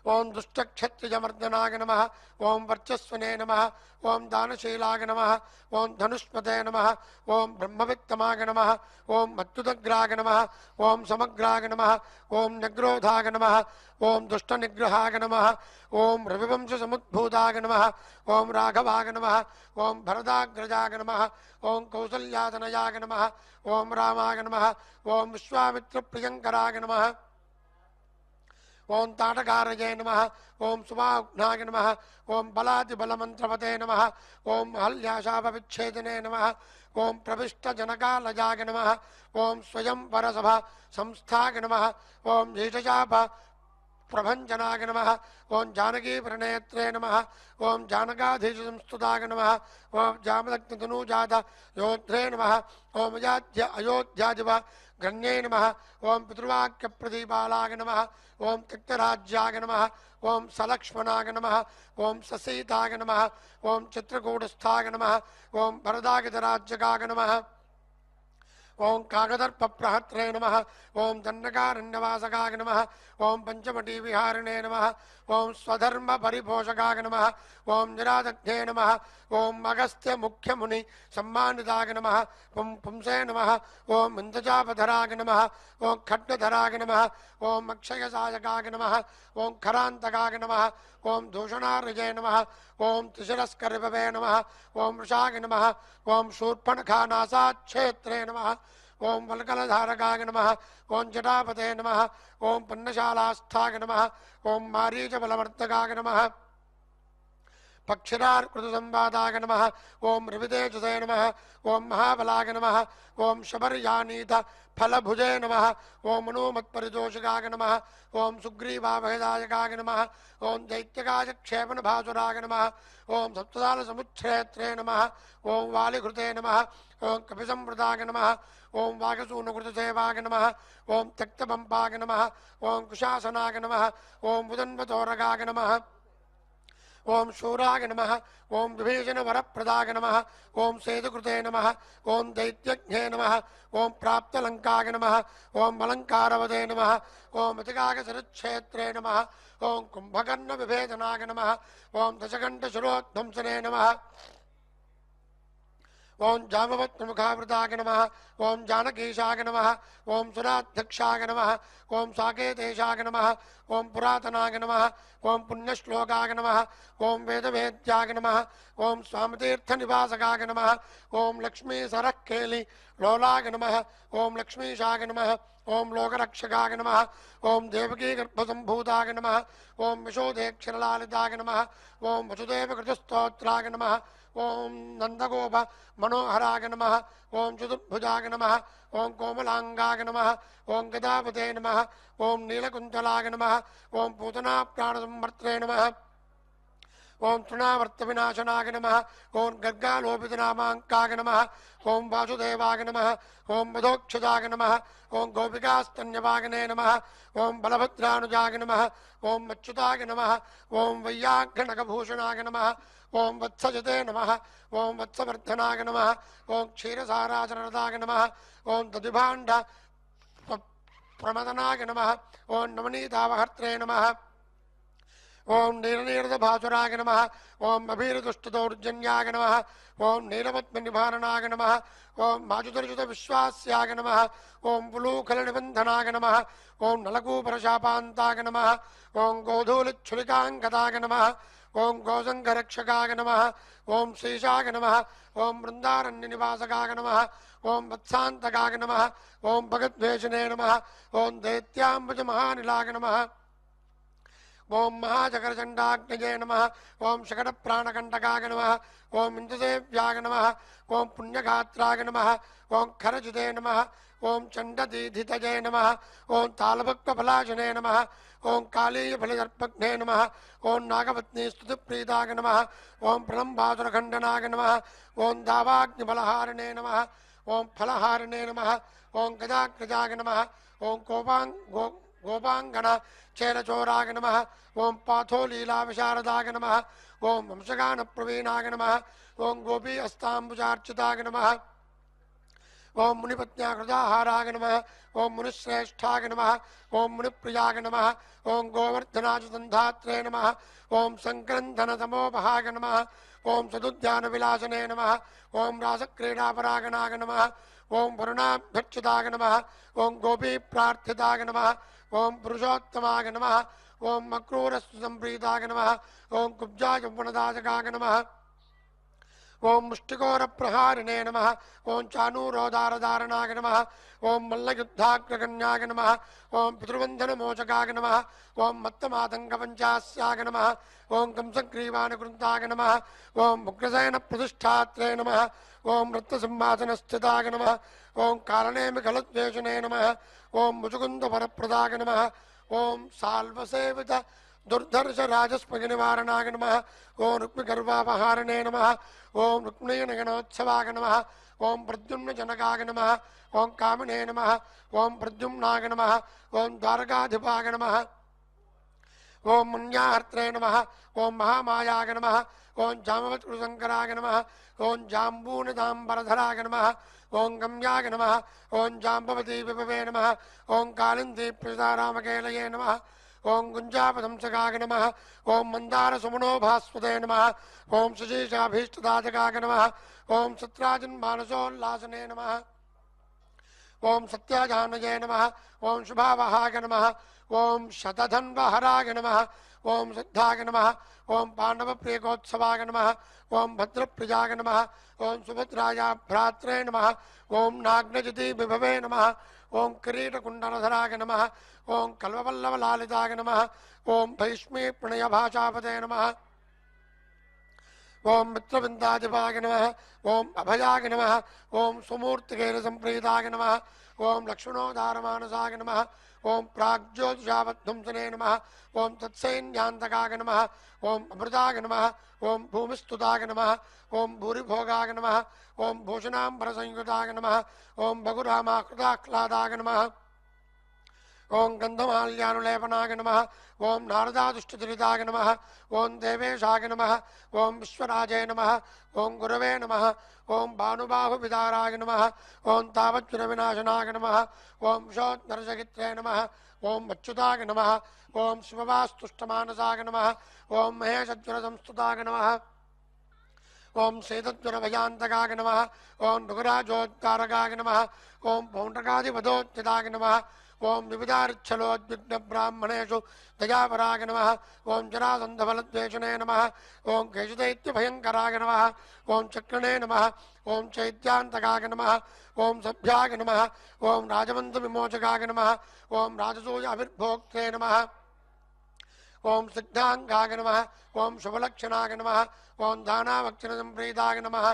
Speaker 6: ओम दुष्टक्षत्रियमर्दनाय नमः ओम वर्चस्वने नमः ओम दानशीलाय नमः ओम धनुष्पते नमः ओम ब्रह्मवित्तमाय नमः ओम मत्तुदग्राय नमः ओम समग्राय नमः ओम नग्रोधाय नमः ओम दुष्टनिग्रहाय नमः ओम रविवंशसमुद्भूताय नमः ओम राघवाय नमः ओम भरदाग्रजाय नमः ओम कौसल्यातनयाय नमः ओम रामाय नमः ओम विश्वामित्रप्रियङ्कराय नमः ओम ताटकारये नमः ओम सुमाघ्नाय नमः ओम बलादिबलमन्त्रपते नमः ओम हल्याशापविच्छेदिने नमः ओम प्रविष्टजनकालजाय नमः ओम स्वयंवरसभा संस्थाय नमः ओम जीतशाप प्रभञ्जनाय नमः ओम जानकीप्रणेत्रे नमः ओम जानकाधीशसंस्तुताय नमः ओम जामदग्नितनूजात योद्धे नमः ओम अयोध्यादिव गण्ये नमः ओम पितृवाक्यप्रदीपालाय नमः ओम तिक्तराज्याय नमः ओम सलक्ष्मणाय नमः ओम ससीताय नमः ओम चित्रकूटस्थाय नमः ओम भरदागितराज्यकाय नमः ओं काकदर्पप्रहत्रे नमः ओं दण्डकारण्यवासकाय नमः ओं पञ्चमटीविहारिणे नमः ओं स्वधर्मपरिपोषकाय नमः ओं निरादग्धे नमः ओं अगस्त्यमुख्यमुनि सम्मानिताय नमः ओं पुंसे नमः ओं इन्दजापधराय नमः ओं खड्गधराय नमः ओं अक्षयसायकाय नमः ओं खरान्तकाय नमः ओं दूषणार्जय नमः ओं त्रिशिरस्करिभवे नमः ओं वृषाय नमः ओं शूर्पणखानासाक्षेत्रे नमः ओं वल्कलधारकाय नमः ओं जटापते नमः ओं पन्नशालास्थाय नमः ओं मारीचबलवर्तकाय नमः पक्षिरार्कृतसंवादाय नमः ओं रवितेजसे नमः ओं महाबलाय नमः ओं शबर्यानीत फलभुजे नमः ओं मनोमत्परितोषकाय नमः ओं सुग्रीवाभयदायकाय नमः ओं दैत्यकाय क्षेपणभासुराय नमः ओं सप्तदालसमुच्छ्रेत्रे नमः ओं वालिघृते नमः ओं कपिसंवृताय नमः ओं वागसूनकृतसेवाय नमः ओं त्यक्तपम्पाय नमः ओं कुशासनाय नमः ओं उदन्वतोरगाय नमः ओं शूराय नमः ओं विभीषणवरप्रदाय नमः ओं सेतुकृते नमः ओं दैत्यज्ञे नमः ओं प्राप्तलङ्काय नमः ओं अलङ्कारवदे नमः ओं अतिकाकसरक्षेत्रे नमः ओं कुम्भकर्णविभेदनाय नमः ओं दशकण्ठशिरोध्वंसने नमः ओं जामवत्प्रमुखावृताय नमः ओं जानकीशाय नमः ओं सुराध्यक्षाय नमः ओं साकेतेशाय नमः ओं पुरातनाय नमः ओं पुण्यश्लोकाय नमः ओं वेदवेद्याय नमः ओं स्वामतीर्थनिवासकाय नमः ओं लक्ष्मीसरःकेलि लोलाय नमः ओं लक्ष्मीशाय नमः ओं लोकरक्षकाय नमः ओं देवकीगर्भसम्भूताय नमः ओं विशोदेक्षरलालिताय नमः ओं वसुदेवकृतस्तोत्राय नमः ओं नंदगोप मनोहराय नमः ओं चतुर्भुजाय नमः ओं कोमलांगाय नमः ओं गदापते नमः ओं नीलकुंतलाय नमः ओं पूतना प्राणसंवर्त्रे नमः ओं तृणावर्तविनाशनाय नमः ओं गर्गालोपितनामाङ्काय नमः ओं वासुदेवाय नमः ओं मधोक्षजाय नमः ओं गोपिकास्तन्यवागिने नमः ओं बलभद्रानुजाय नमः ओं अच्युताय नमः ओं वैयाघ्रनखभूषणाय नमः ओं वत्सजते नमः ओं वत्सवर्धनाय नमः ओं क्षीरसाराचरणदाय नमः ओं दधिभाण्ड प्रमदनाय नमः ओं नवनीतावहर्त्रे नमः ओं नीलनीरदभासुराय नमः ओं अभीरदुष्टदौर्जन्याय नमः ओं नीलपद्मनिवारणाय नमः ओं माजुदर्जुतविश्वास्याय नमः ओं पुलूखलनिबन्धनाय नमः ओं नलकूपरशापान्ताय नमः ओं गोधूलिच्छुलिकाङ्गदाय नमः ओं गोसङ्गरक्षकाय नमः ओं श्रीशाय नमः ओं वृन्दारण्यनिवासकाय नमः ओं वत्सान्तकाय नमः ओं भगद्वेषिणे नमः ओं दैत्याम्बुजमहानिलाय नमः ओं महाजगरचण्डाग्नये नमः ओं शकटप्राणकण्टकाय नमः ओं इन्दुदेव्याय नमः ओं पुण्यगात्राय नमः ओं खरजिते नमः ओं चण्डदीधितये नमः ओं तालभक्तफलाशने नमः ओं कालीयफलदर्पघ्ने नमः ओं नागपत्नीस्तुतिप्रीताय नमः ओं प्रलम्बासुरखण्डनाय नमः ओं दावाग्निबलहारिणे नमः ओं फलहारिणे नमः ओं गदाग्रजाय नमः ओं गोपाङ्गण चेरचोराय नमः ओं पाथोलीलाविशारदाय नमः ओं वंशगानप्रवीणाय नमः ओं गोपी अस्ताम्बुजार्चिताय नमः ओं मुनिपत्न्याकृताहाराय नमः ओं मुनिश्रेष्ठाय नमः ओं मुनिप्रियाय नमः ओं गोवर्धनाचतन्धात्रे नमः ओं सङ्क्रन्दनतमोपहाय नमः ओं सदुद्यानविलासने नमः ओं रासक्रीडापरागणाय नमः ओं वरुणाभ्यर्चिताय नमः ओं गोपीप्रार्थिताय नमः ओं पुरुषोत्तमाय नमः ओं अक्रूरस्तु सम्प्रीताय नमः ओं कुब्जाय वनदासकाय नमः ओं मुष्टिकोरप्रहारिणे नमः ओं चाणूरोदारधारणाय नमः ओं मल्लयुद्धाग्रगण्याय नमः ओं पितृबन्धनमोचकाय नमः ओं मत्तमातङ्गपञ्चास्याय नमः ओं कंसग्रीवानुकृताय नमः ओं उग्रसेनप्रतिष्ठात्रे नमः ओं रत्नसिंहासनस्थिताय नमः ओं कारणेमिखलद्वेषिणे नमः ओं मुचुकुन्दवरप्रदाय नमः ओं साल्वसेवित दुर्धर्ष राजस्पतिनिवारणाय नमः ओं रुक्मिगर्वापहारिणे नमः ओं रुक्मिणीनयनोत्सवाय नमः ओं प्रद्युम्नजनकाय नमः ओं कामिने नमः ओं प्रद्युम्नाय नमः ओं द्वारकाधिपाय नमः ओं मुन्याहर्त्रे नमः ओं महामायाय नमः ओं जामवत्कृशङ्कराय नमः ओं जाम्बूनदाम्बरधराय नमः ओं गम्याय नमः ओं जाम्बवती विभवे नमः ओं कालिन्दी प्रदारामकेलये नमः ओं गुञ्जापदंसकाय नमः ओं मन्दारसुमनोभास्वते नमः ओं सुशीषाभीष्टदायकाय नमः ओं सत्राजन्मानसोल्लासने नमः ओं सत्याजानये नमः ओं शुभावहाय नमः ओं शतधन्वहराय नमः ओं सिद्धाय नमः ओं पाण्डवप्रियकोत्सवाय नमः ओं भद्रप्रियाय नमः ओं सुभद्राय भ्रात्रे नमः ओं नाग्नजति विभवे नमः ओं किरीटकुण्डलधराय नमः ओं कल्ववल्लभलालिताय नमः ओं भैष्मी प्रणयभाषापते नमः ओं मित्रवृन्दाधिपाय नमः ओं अभयाय नमः ओं सुमूर्तिकेरसम्प्रीताय नमः ओं लक्ष्मणोदारमानसाय नमः ओं प्राग्ज्योतिषावध्वंसने नमः ओं तत्सैन्यान्तकाय नमः ओं अमृताय नमः ओं भूमिस्तुताय नमः ओं भूरिभोगाय नमः ओं भूषणाम्बरसंयुताय नमः ओं भगुरामाकृताह्लादाय नमः ओं गन्धमाल्यानुलेपनाय नमः ओं नारदादुष्टचरिताय नमः ओं देवेशाय नमः ओं विश्वराजे नमः ओं गुरवे नमः ओं भानुबाहुविदाराय नमः ओं तावज्जुरविनाशनाय नमः ओं शोत्नरसगित्रे नमः ओं अच्युताय नमः ओं शिववास्तुष्टमानसाय नमः ओं महेशज्वरसंस्तुताय नमः ओं सेतज्वरभयान्तकाय नमः ओं नुगराजोद्गारकाय नमः ओं पौण्ड्रकादिपदोच्चिताय नमः ओं विविधार्च्छलोद्विग्नब्राह्मणेषु दयापराय नमः ओं जरासन्धफलद्वेषणे नमः ओं केशदैत्यभयङ्कराय नमः ओं चक्रणे नमः ओं चैत्यान्तकाय नमः ओं सभ्याय नमः ओं राजबन्धुविमोचकाय नमः ओं राजसूय आविर्भोक्त्रे नमः ओं सिद्धाङ्गाय नमः ओं शुभलक्षणाय नमः ओं दानावक्षणसम्प्रीताय नमः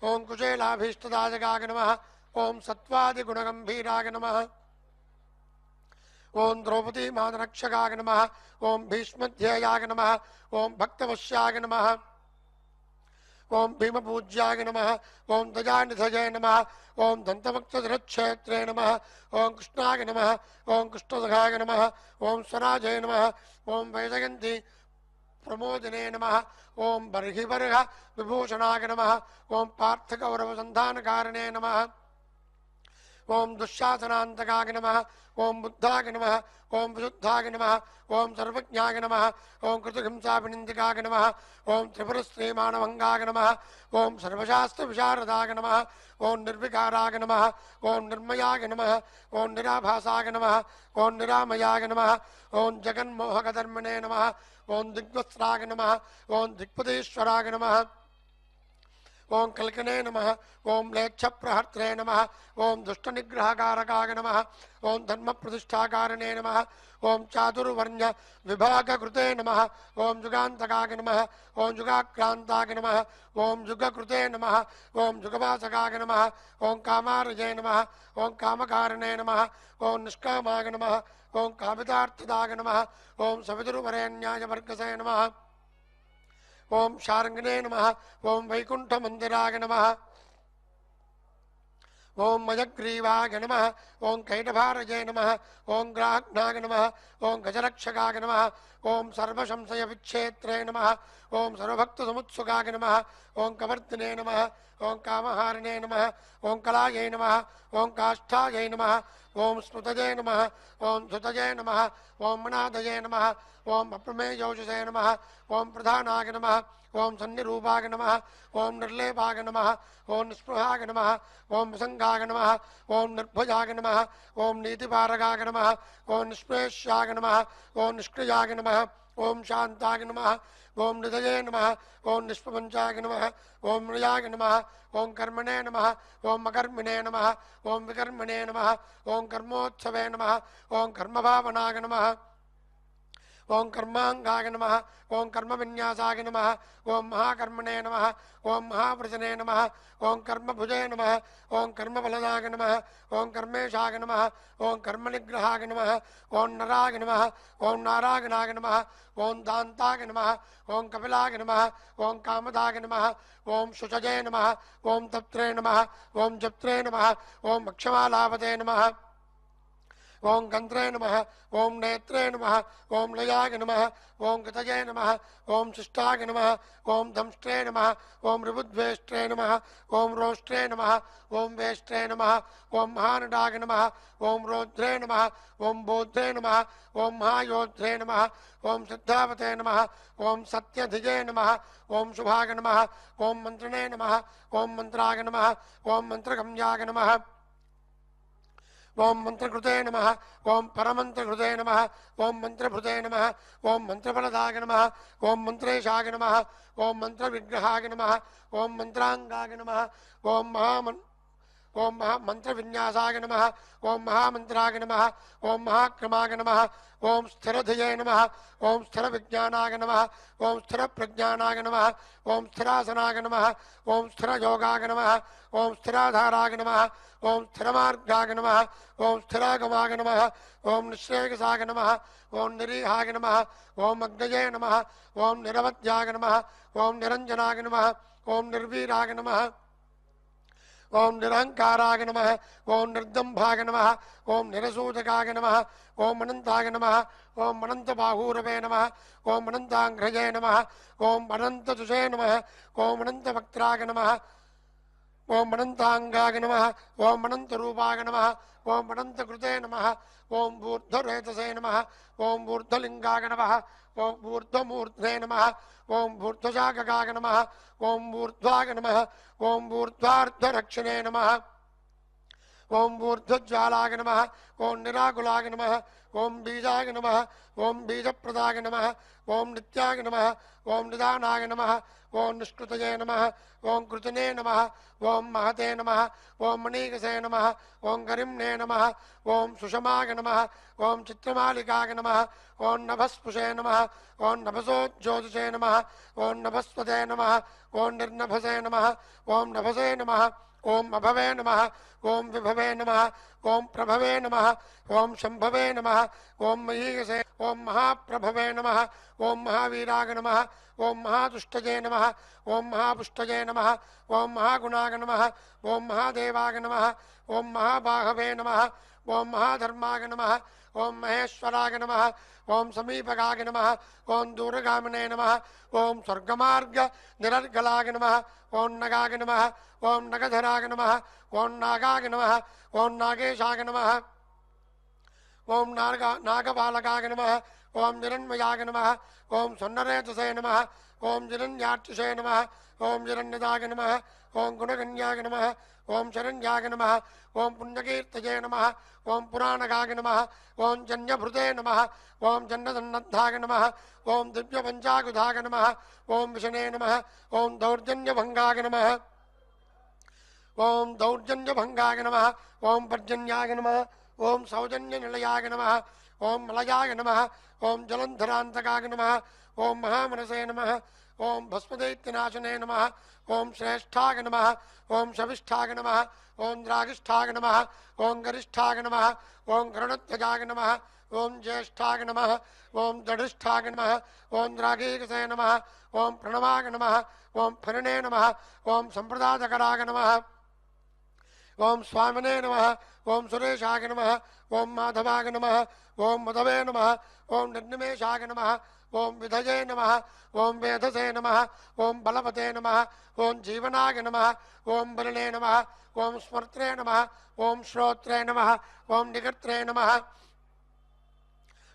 Speaker 6: ओं कुशेलाभीष्टदायकाय नमः ओं सत्त्वादिगुणगम्भीराय नमः ओं द्रौपदी मातरक्षकाय नमः ओं भीष्मध्येयाय नमः ओं भक्तवश्याय नमः ओं भीमपूज्याय नमः ओं दयानिधये नमः ओं दन्तभक्तधरक्षेत्रे नमः ओं कृष्णाय नमः ओं कृष्णसखाय नमः ओं स्वराजय नमः ओं वैजयन्ती प्रमोदिने नमः ओं बर्हिबर्ह विभूषणाय नमः ओं पार्थगौरवसन्धानकारिणे नमः ओं दुःशासनान्तकाय नमः ओं बुद्धाय नमः ओं विशुद्धाय नमः ओं सर्वज्ञाय नमः ओं कृतहिंसाविनिन्दिकाय नमः ओं त्रिपुरश्रीमानभङ्गाय नमः ओं सर्वशास्त्रविशारदाय नमः ओं निर्विकाराय नमः ओं निर्मयाय नमः ओं निराभासाय नमः ओं निरामयाय नमः ओं जगन्मोहकधर्मिणे नमः ओं दिग्वस्त्राय नमः ओं दिक्पदेश्वराय नमः ओं कल्कने नमः ओं म्लेच्छप्रहर्त्रे नमः ओं दुष्टनिग्रहकारकाय नमः ओं धर्मप्रतिष्ठाकारिणे नमः ओं चातुर्वर्ण्य विभागकृते नमः ओं युगान्तकाय नमः ओं युगाक्रान्ताय नमः ओं युगकृते नमः ओं युगवासकाय नमः ओं कामारये नमः ओं कामकारिणे नमः ओं निष्कामाय नमः ओं कामितार्थदाय नमः ओं सवितुर्वरेण्याय वर्गसे नमः ओं शार्ङ्गिने नमः ओं वैकुण्ठमन्दिराय नमः ओं मयग्रीवाय नमः ओं कैटभारये नमः ओं ग्राह्नाय नमः ओं गजरक्षकाय नमः ओं सर्वसंशयविच्छेत्रे नमः ओं सर्वभक्तसमुत्सुकाय नमः ओं कवर्तिने नमः ओं कामहारिणे नमः ओं कलायै नमः ओं काष्ठायै नमः ओं स्मृतये नमः ओं धुतये नमः ओं मनादये नमः ओं अप्रमेयोषसे नमः ओं प्रधानाय नमः ओं सन्निरूपाय नमः ओं निर्लेपाय नमः ओं निस्पृहाय नमः ओं विसङ्गाय नमः ओं निर्भयाय नमः ओं नीतिपारकाय नमः ओं निष्प्रेष्याय नमः ओं निष्क्रियाय नमः ओं शान्ताय नमः ओं निधये नमः ओं निष्प्रपञ्चाय नमः ओं मृयाय नमः ओं कर्मणे नमः ओं अकर्मिणे नमः ओं विकर्मिणे नमः ओं कर्मोत्सवे नमः ओं कर्मभावनाय नमः ओं कर्मांगाय नमः ओं कर्मविन्यासाय नमः ओं महाकर्मणे नमः ओं महावृजने नमः ओं कर्मभुजे नमः ओं कर्मफलदाय नमः ओं कर्मेशाय नमः ओं कर्मनिग्रहाय नमः ओं नराय नमः ओं नारायणाय नमः ओं दान्ताय नमः ओं कपिलाय नमः ओं कामदाय नमः ओं शुचजे नमः ओं तप्त्रे नमः ओं जप्त्रे नमः ओं अक्षमालावते नमः ओं गन्त्रे नमः ओं नेत्रे नमः ओं लयाय नमः ओं गतये नमः ओं शिष्टाय नमः ओं दंष्ट्रे नमः ओं ऋबुद्वेष्ट्रे नमः ओं रोष्ट्रे नमः ओं वेष्ट्रे नमः ओं महानडाय नमः ओं रौद्रे नमः ओं बोद्धे नमः ओं महायोद्धे नमः ओं सिद्धावते नमः ओं सत्यधिजे नमः ओं शुभाय नमः ओं मन्त्रणे नमः ओं मन्त्राय नमः ओं मन्त्रगम्याय नमः ओं मंत्रकृते नमः ओं परमंत्रकृते नमः ओं मंत्रभृते नमः ओं मंत्रफलदाय नमः ओं मंत्रेशाय नमः ओं मंत्रविग्रहाय नमः ओं मंत्रांगाय नमः ओं महामंत्रविन्यासाय नमः ओं महामंत्राय नमः ओं महाक्रमाय नमः ओं स्थिरधिये नमः ओं स्थिरविज्ञानाय नमः ओं स्थिरप्रज्ञानाय नमः ओं स्थिरासनाय नमः ओं स्थिरयोगाय नमः ओं स्थिराधाराय नमः ओं स्थिरमार्गाय नमः ओं स्थिरागमाय नमः ओं निःश्रेयसाय नमः ओं निरीहाय नमः ओं अग्नये नमः ओं निरवध्याय नमः ओं निरंजनाय नमः ओं निर्वीराय नमः ओं निरहंकाराय नमः ओं निर्दम्भाय नमः ओं निरसूदकाय नमः ओं अनंताय नमः ओं अनंतबाहूरवे नमः ओं अनंतांघ्रये नमः ओं अनंतजुषे नमः ओं अनंतवक्त्राय नमः ओं अनंतांगाय नमः ओं अनंतरूपाय नमः ओं अनंतकृते नमः ओं ऊर्ध्वरेतसे नमः ओं ऊर्ध्वलिंगाय नमः ओं ऊर्ध्वमूर्ध्वे नमः ओं ऊर्ध्वजागकाय नमः ओं ऊर्ध्वाय नमः ओं ऊर्ध्वार्धरक्षणे नमः ओं ऊर्ध्वज्वालाय नमः ओं निराकुलाय नमः ओं बीजाय नमः ओं बीजप्रदाय नमः ओं नित्याय नमः ओं निदानाय नमः ओं निष्कृतये नमः ओं कृतने नमः ओं महते नमः ओं मणिकसे नमः ओं गरिम्ने नमः ओं सुषमाय नमः ओं चित्रमालिकाय नमः ओं नभस्पुषे नमः ओं नभसोज्योतिषे नमः ओं नभस्वते नमः ओं निर्नभसे नमः ओं नभसे नमः ओं अभवे नमः ओं विभवे नमः ओं प्रभवे नमः ओं शंभवे नमः ओं महीयसे ओं महाप्रभवे नमः ओं महावीराय नमः ओं महादुष्टये नमः ओं महापुष्टये नमः ओं महागुणाय नमः ओं महादेवाय नमः ओं महाबाहवे नमः ओं महाधर्माय नमः ओं महेश्वराय नमः ओं समीपगाय नमः ओं दूरगामिने नमः ओं स्वर्गमार्ग निरर्गलाय नमः ओं नगाय नमः ओं नगधराय नमः ओं नागाय नमः ओं नागेशाय नमः ओं नागबालकाय नमः ओं निरन्मयाय नमः ओं सुन्नरेतसे नमः ओं जिरण्याक्षुषे नमः ओं जिरण्यदाय नमः ओं गुणगण्याय नमः ओं शरण्याय नमः ओं पुण्यकीर्तये नमः ओं पुराणगाय नमः ओं जन्यभृते नमः ओं जन्नसन्नद्धाय नमः ओं दिव्यपञ्चाकुधाय नमः ओं विषणे नमः ओं दौर्जन्यभङ्गाय नमः ओं दौर्जन्यभङ्गाय नमः ओं पर्जन्याय नमः ओं सौजन्यनिलयाय नमः ओं मलयाय नमः ओं जलन्धरान्तकाय नमः ओं महामनसे नमः ओं भस्मदैत्यनाशने नमः ओं श्रेष्ठाय नमः ओं शविष्ठाय नमः ओं द्रागिष्ठाय नमः ओं गरिष्ठाय नमः ओं गरुडध्वजाय नमः ओं ज्येष्ठाय नमः ओं दढिष्ठाय नमः ओं द्रागीकसे नमः ओं प्रणवाय नमः ओं फरिणे नमः ओं सम्प्रदातकराय नमः ओं स्वामिने नमः ओं सुरेशाय नमः ओं माधवाय नमः ओं मधवे नमः ओं निर्निमेषाय नमः ओं विधये नमः ओं वेधसे नमः ओं बलवते नमः ओं जीवनाय नमः ओं बलिने नमः ओं स्मर्त्रे नमः ओं श्रोत्रे नमः ओं निकर्त्रे नमः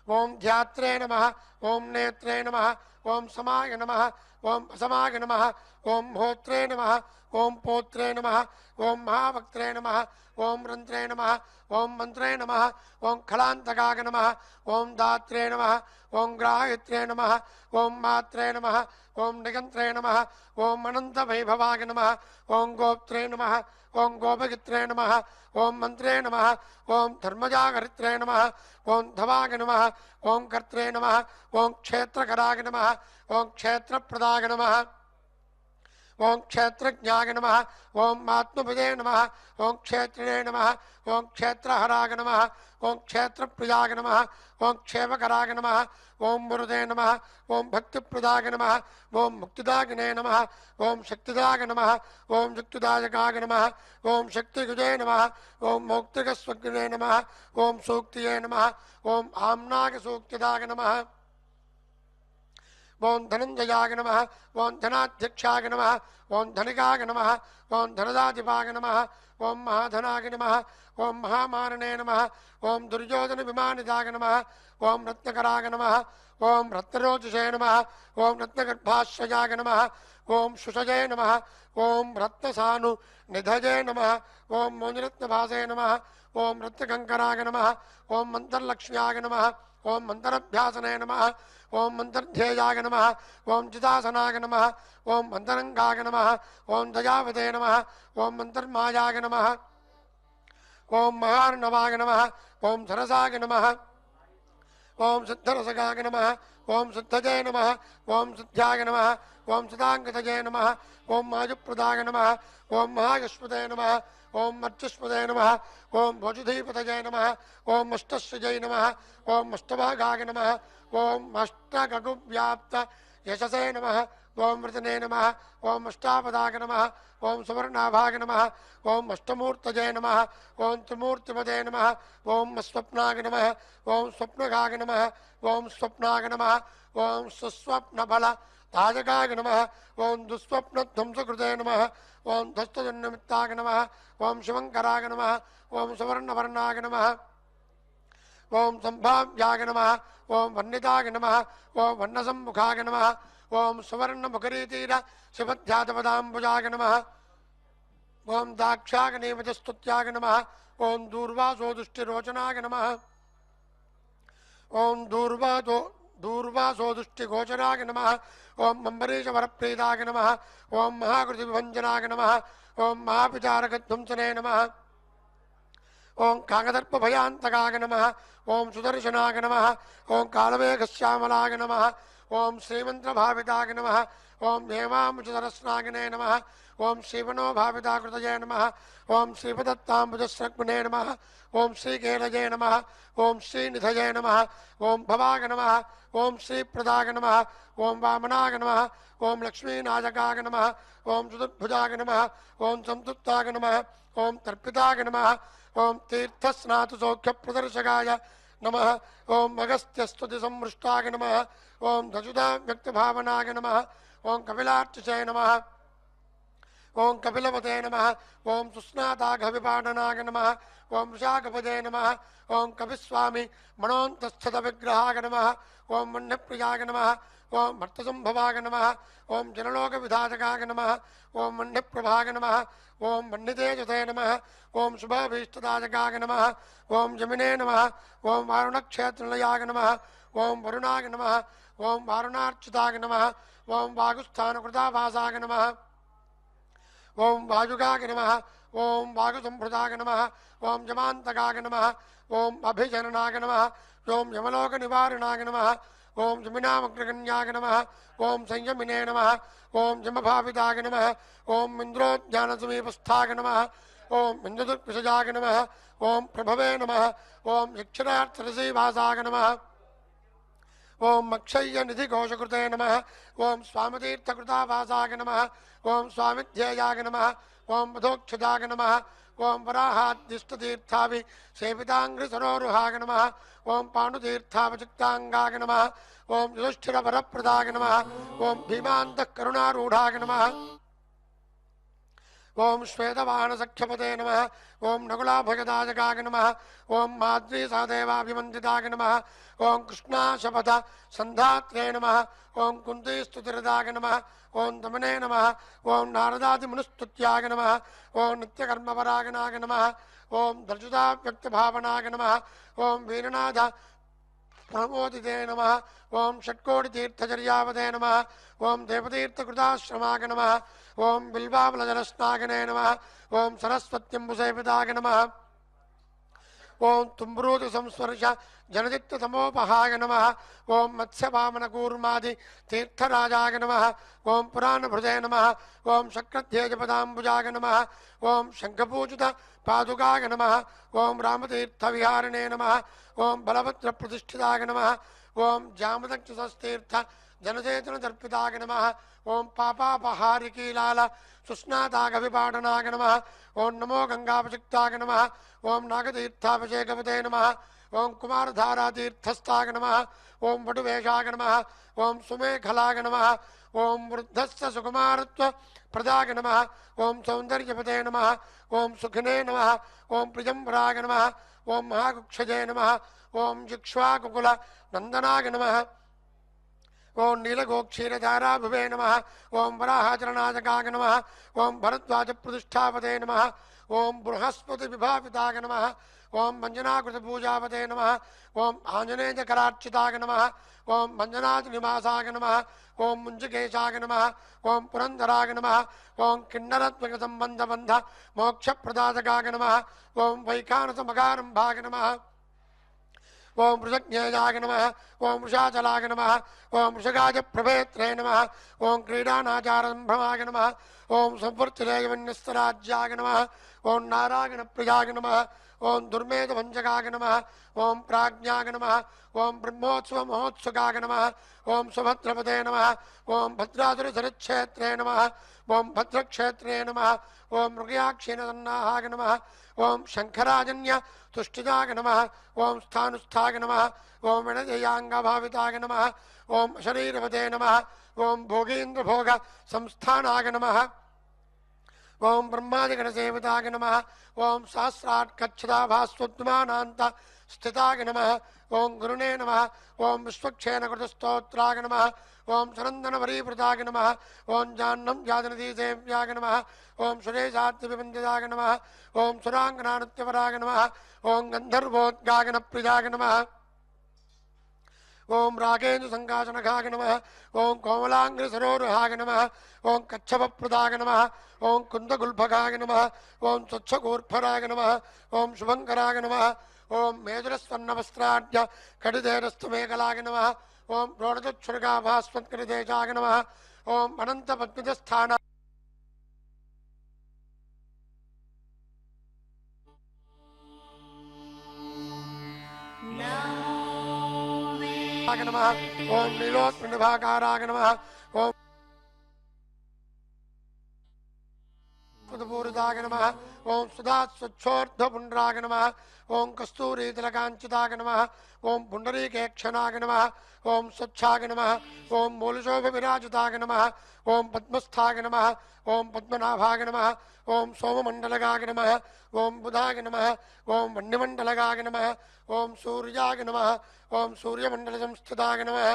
Speaker 6: ओं ध्यात्रे नमः ओं नेत्रे नमः ओं समाय नमः ओं असमाय नमः ओं होत्रे नमः ओं पोत्रे नमः ओं महावक्त्रे नमः ओं रन्त्रे नमः ओं मन्त्रे नमः ओं खलान्तकाय नमः ओं दात्रे नमः ओं ग्राहित्रे नमः ओं मात्रे नमः ओं निगन्त्रे नमः ओं अनन्तवैभवाय नमः ओं गोप्त्रे नमः ओं गोपगित्रे नमः ओं मन्त्रे नमः ओं धर्मजागरित्रे नमः ओं धवाय नमः ओं कर्त्रे नमः ओं क्षेत्रकराय नमः ओं क्षेत्रप्रदाय नमः ओं क्षेत्रज्ञाय नमः ओं आत्मपदे नमः ओं क्षेत्रिणे नमः ओं क्षेत्रहराय नमः ओं क्षेत्रप्रियाय नमः ओं क्षेमकराय नमः ओं मुरुदे नमः ओं भक्तिप्रदाय नमः ओं मुक्तिदायिने नमः ओं शक्तिदाय नमः ओं युक्तिदायकाय नमः ओं शक्तियुजे नमः ओं मौक्तिकस्वग्ने नमः ओं सूक्तिये नमः ओं आम्नागसूक्तिदाय नमः ओं धनंजयाय नमः ओं धनाध्यक्षाय नमः ओं धनिकाय नमः ओं धनदाधिपाय नमः ओं महाधनाय नमः ओं महामारणे नमः ओं दुर्योधन विमानिदाय नमः ओं रत्नकराय नमः ओं रत्नरोचसे नमः ओं रत्नगर्भाश्रयाय नमः ओं सुषजे नमः ओं रत्नसानु निधये नमः ओं मोनिरत्नभासे नमः ओं रत्नकंकराय नमः ओं मंत्रलक्ष्म्याय नमः ओं मंत्रभ्यासने नमः ओं मंत्रध्येयाय नमः ओं चिदासनाय नमः ओं मंत्रंगाय नमः ओं दयावते नमः ओं मंत्रमायाय नमः ओं महार्णवाय नमः ओं सरसाय नमः ओं सिद्धरसगाय नमः ओं सिद्धजे नमः ओं सिद्ध्याय नमः ओं सिदांगतजे नमः ओं माजुप्रदाय नमः ओं महायस्पते नमः ओं मर्चस्पते नमः ओं भोजुधीपतजे नमः ओं अष्टस्यजय नमः ओं अष्टभागाय नमः ओं अष्टगगुव्याप्त यशसे नमः ओं वृतने नमः ओं अष्टापदाय नमः ओं सुवर्णाभाग नमः ओं अष्टमूर्तजे नमः ओं त्रिमूर्तिपदे नमः ओं स्वप्नाय नमः ओं स्वप्नगाय नमः ओं स्वप्नाय नमः ओं सुस्वप्नफल ताजकाय नमः ओं दुःस्वप्नध्वंसकृते नमः ओं ध्वस्तजन्निमित्ताय नमः ओं शिवंकराय नमः ओं सुवर्णवर्णाय नमः ओं संभाव्याय नमः ओं वन्निताय नमः ओं वन्नसम्मुखाय नमः ओं सुवर्णमुखरीतीर शिवध्यातपदाम्बुजाय नमः ओं दाक्षाग्निवचस्तुत्याय नमः ओं दूर्वासो दुष्टिरोचनाय नमः ओं दूर्वासो दुष्टिगोचराय नमः ओं अम्बरीशवरप्रीताय नमः ओं महाकृतिविभञ्जनाय नमः ओं महापिचारकध्वंसने नमः ओं काकदर्पभयान्तकाय नमः ओं सुदर्शनाय नमः ओं कालवेगश्यामलाय नमः ओं श्रीमन्त्रभाविताय नमः ओं हेमामुचतरस्नागिने नमः ओं श्रीवनोभाविताकृतये नमः ओं श्रीपदत्ताम्बुजस्रग्ने नमः ओं श्रीकेलजे नमः ओं श्रीनिधये नमः ओं भवाय नमः ओं श्रीप्रदाय नमः ओं वामनाय नमः ओं लक्ष्मीनायकाय नमः ओं चतुर्भुजाय नमः ओं संतुप्ताय नमः ओं तर्पिताय नमः ओं तीर्थस्नातुसौख्यप्रदर्शकाय नमः ओं अगस्त्यस्तुतिसंमृष्टाय नमः ओं दशुदा व्यक्तभावनाय नमः ओं कपिलार्चिसे नमः ओं कपिलपते नमः ओं सुस्नाताघविपाडनाय नमः ओं वृषाकपदे नमः ओं कपिस्वामी मणोन्तस्थतविग्रहाय नमः ओं मण्यप्रियाय नमः ओं भर्तसंभवाय नमः ओं जनलोकविधायकाय नमः ओं मण्यप्रभाय नमः ओं मण्डितेजते नमः ओं शुभाभीष्टदायकाय नमः ओं यमिने नमः ओं वारुणक्षेत्रनिलयाय नमः ओं वरुणाय नमः ओं वारुणार्चिताय नमः ओं वागुस्थानकृताभासाय नमः ओं वायुगाय नमः ओं वायुसंभृताय नमः ओं यमान्तकाय नमः ओं अभिजननाय नमः ओं यमलोकनिवारणाय नमः ओं यमिनामग्रगण्याय नमः ओं संयमिने नमः ओं यमभाविताय नमः ओं इन्द्रोद्यानसमीपस्थाय नमः ओं इन्द्रदुर्विषजाय नमः ओं प्रभवे नमः ओं यक्षरार्थरसीवासाय नमः ओं मक्षय्यनिधिघोषकृते नमः ओं स्वामितीर्थकृतावासाय नमः ओं स्वामिध्येयाय नमः ओं मधोक्षदाय नमः ओं वराहाद्दिष्टतीर्थाभिसेविताङ्घ्रिसरोरुहाय नमः ओं पाण्डुतीर्थावचित्ताङ्गाय नमः ओं युधिष्ठिरवरप्रदाय नमः ओं भीमान्तःकरुणारूढाय नमः ओं श्वेतवाहनसख्यपते नमः ओं नकुलाभयदायकाय नमः ओं माद्रीसादेवाभिवन्दिताय नमः ओं कृष्णाशपथ सन्धात्रे नमः ओं कुन्तीस्तुतिरदाय नमः ओं दमने नमः ओं नारदादिमुनिस्तुत्याय नमः ओं नित्यकर्मपरायणाय नमः ओं दर्शुताव्यक्तभावनाय नमः ओं वीरनाथ प्रमोदिते नमः ओं षट्कोटितीर्थचर्यावते नमः ओं देवतीर्थकृताश्रमाय नमः ओं बिल्वाबलजलस्नागिने नमः ओं सरस्वत्यम्बुसेविताय नमः ओम तुम्ब्रूति संस्पर्श जनदित्त तमोपहाय नमः ओम मत्स्यवामन कूर्मादि तीर्थराजाय नमः ओम पुराणभृते नमः ओम शक्रध्येजपदाम्बुजाय नमः ओम शंखपूजित पादुकाय नमः ओम रामतीर्थविहारिणे नमः ओम बलभद्रप्रतिष्ठिताय नमः ओम जामदक्षसस्तीर्थ जनचेतन दर्पिताय नमः ओम पापापहारिकीलाल सुस्नातागविपाटनाय नमः ओम नमो गंगाभिषिक्ताय नमः ओम नागतीर्थाभिषेकवते नमः ओम कुमारधारातीर्थस्थाय नमः ओम वटुवेशाय नमः ओम सुमेखलाय नमः ओम वृद्धस्य सुकुमारत्व प्रदाय नमः ओम सौंदर्यपते नमः ओम सुखिने नमः ओम प्रियंवराय नमः ओम महाकुक्षजे नमः ओम जिक्ष्वाकुकुल नंदनाय नमः ओम नीलगोक्षीरधाराभुवे नमः ओम वराहाचरणाजकाय नमः ओम भरद्वाज प्रतिष्ठापते नमः ओम बृहस्पति विभाविताय नमः ओम मंजनाकृत पूजापते नमः ओम आंजनेय करार्चिताय नमः ओम मंजनाथ निवासाय नमः ओम मुंजकेशाय नमः ओम पुरंदराय नमः ओम किन्नरत्मक संबंध बंध मोक्ष प्रदायकाय नमः ओम वैखानस मगारंभाय नमः ओम वृषज्ञेयाय नमः ओम वृषाचलाय नमः ओम वृषगाज प्रभेत्रे नमः ओम क्रीडानाचारंभ्रमाय नमः ओम संवर्तिलेयवन्यस्तराज्याय नमः ओम नारायण प्रियाय नमः ओम दुर्मेध भंजकाय नमः ओम प्राज्ञाय नमः ओम ब्रह्मोत्सव महोत्सुकाय नमः ओम सुभद्रपदे नमः ओम भद्रासुरसरिक्षेत्रे नमः ओम भद्रक्षेत्रे नमः ओम मृगयाक्षीणसन्नाहाय नमः ओम शंखराजन्य तुष्टिताय नमः ओम स्थानुस्थाय नमः ओम विनजयांगभाविताय नमः ओम शरीरपदे नमः ओम भोगेन्द्रभोग संस्थानाय नमः ओम ब्रह्मादिगणसेविताय नमः ओम सहस्राट्कच्छदाभास्वद्मानान्त स्थिताय नमः ओम गुरुणे नमः ओम विश्वक्षेणकृतस्तोत्राय नमः ओम सरन्दनवरीवृताय नमः ओम जाह्नम जातनदीसेव्याय नमः ओम सुरेशाद्यविवन्दिताय नमः ओम सुराङ्गनानृत्यवराय नमः ओम गन्धर्वोद्गागनप्रियाय नमः ओम रागेन्द्र संकाशनखाय नमः ओम कोमलांग्रसरोरुहाय नमः ओम कच्छपप्रदाय नमः ओम कुन्दगुल्फगाय नमः ओम स्वच्छकूर्फराय नमः ओम शुभंकराय नमः ओम मेजुरस्वर्णवस्त्राढ्य कटिधेरस्तमेकलाय नमः ओम प्रोणचुच्छुर्गाभास्वत्कटिदेशाय नमः ओम अनन्तपद्मितस्थान नमः ओम नीलोत्पन्नभाकाराय नमः ओम पूरिताय नमः ओम सुधास्वच्छोर्ध्वपुण्ड्राय नमः ओम कस्तूरीतिलकाञ्चिताय नमः ओम पुण्डरीकेक्षणाय नमः ओम स्वच्छाय नमः ओम मूलशोभविराजिताय नमः ओम पद्मस्थाय नमः ओम पद्मनाभाय नमः ओम सोममण्डलगाय नमः ओम बुधाय नमः ओम वह्निमण्डलगाय नमः ओम सूर्याय नमः ओम सूर्यमण्डलसंस्थिताय नमः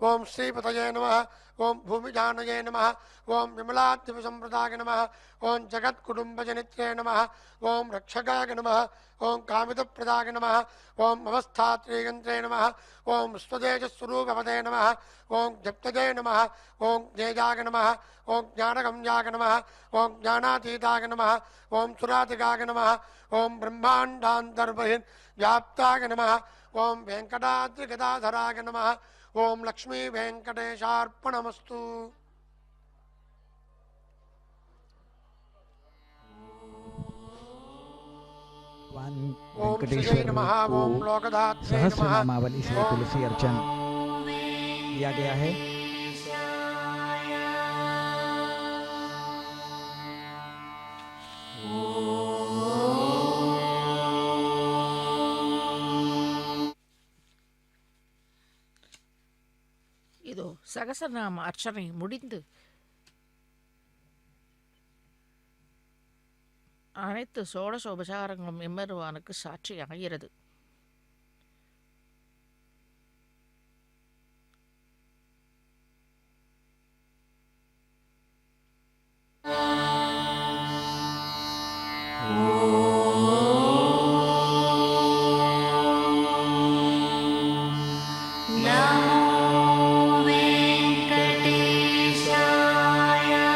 Speaker 6: ओम श्रीपतये नमः ओम भूमिजानये नमः ओम विमलाद्यविसम्प्रदाय नमः ओम जगत्कुटुम्बजनित्रे नमः ओम रक्षकाय नमः ओम कामितप्रदाय नमः ओम अवस्थात्रियन्त्रे नमः ओम स्वदेजस्वरूपपदे नमः ओम जप्तजे नमः ओम जेजाय नमः ओम ज्ञानगम्याय नमः ओम ज्ञानातीताय नमः ओम सुरातिकाय नमः ओम ब्रह्माण्डान्तर्बहिर् व्याप्ताय नमः ओम वेङ्कटाद्रिगदाधराय नमः ओम लक्ष्मी वेंकटेशार्पणमस्तु।
Speaker 3: ओम श्री नमः ओम लोकधात्रे नमः सहस्रनामावली से तुलसी अर्चन किया गया है।
Speaker 4: இதோ சகசரநாம அர்ச்சனை முடிந்து அனைத்து சோடசோபசாரங்களும் எம்பெருமானுக்கு சாட்சி ஆகிறது.
Speaker 8: Namo Venkatesaya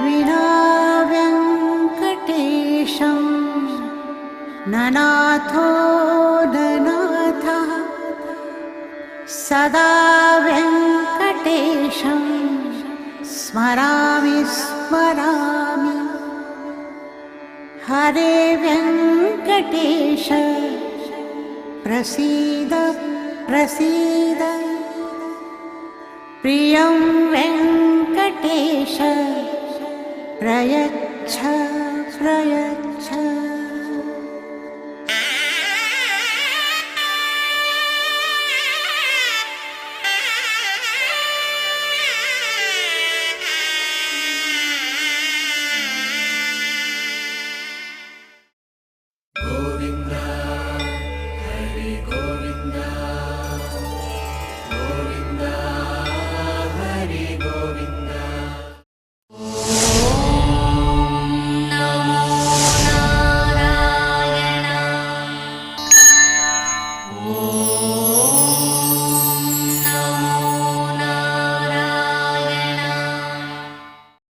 Speaker 8: विना वेङ्कटेशं ननाथो ननाथः सदा वेङ्कटेशं स्मरामि स्मरामि हरे वेङ्कटेश प्रसीद प्रसीद प्रियं वेङ्कटेश प्रयच्छ प्रयच्छ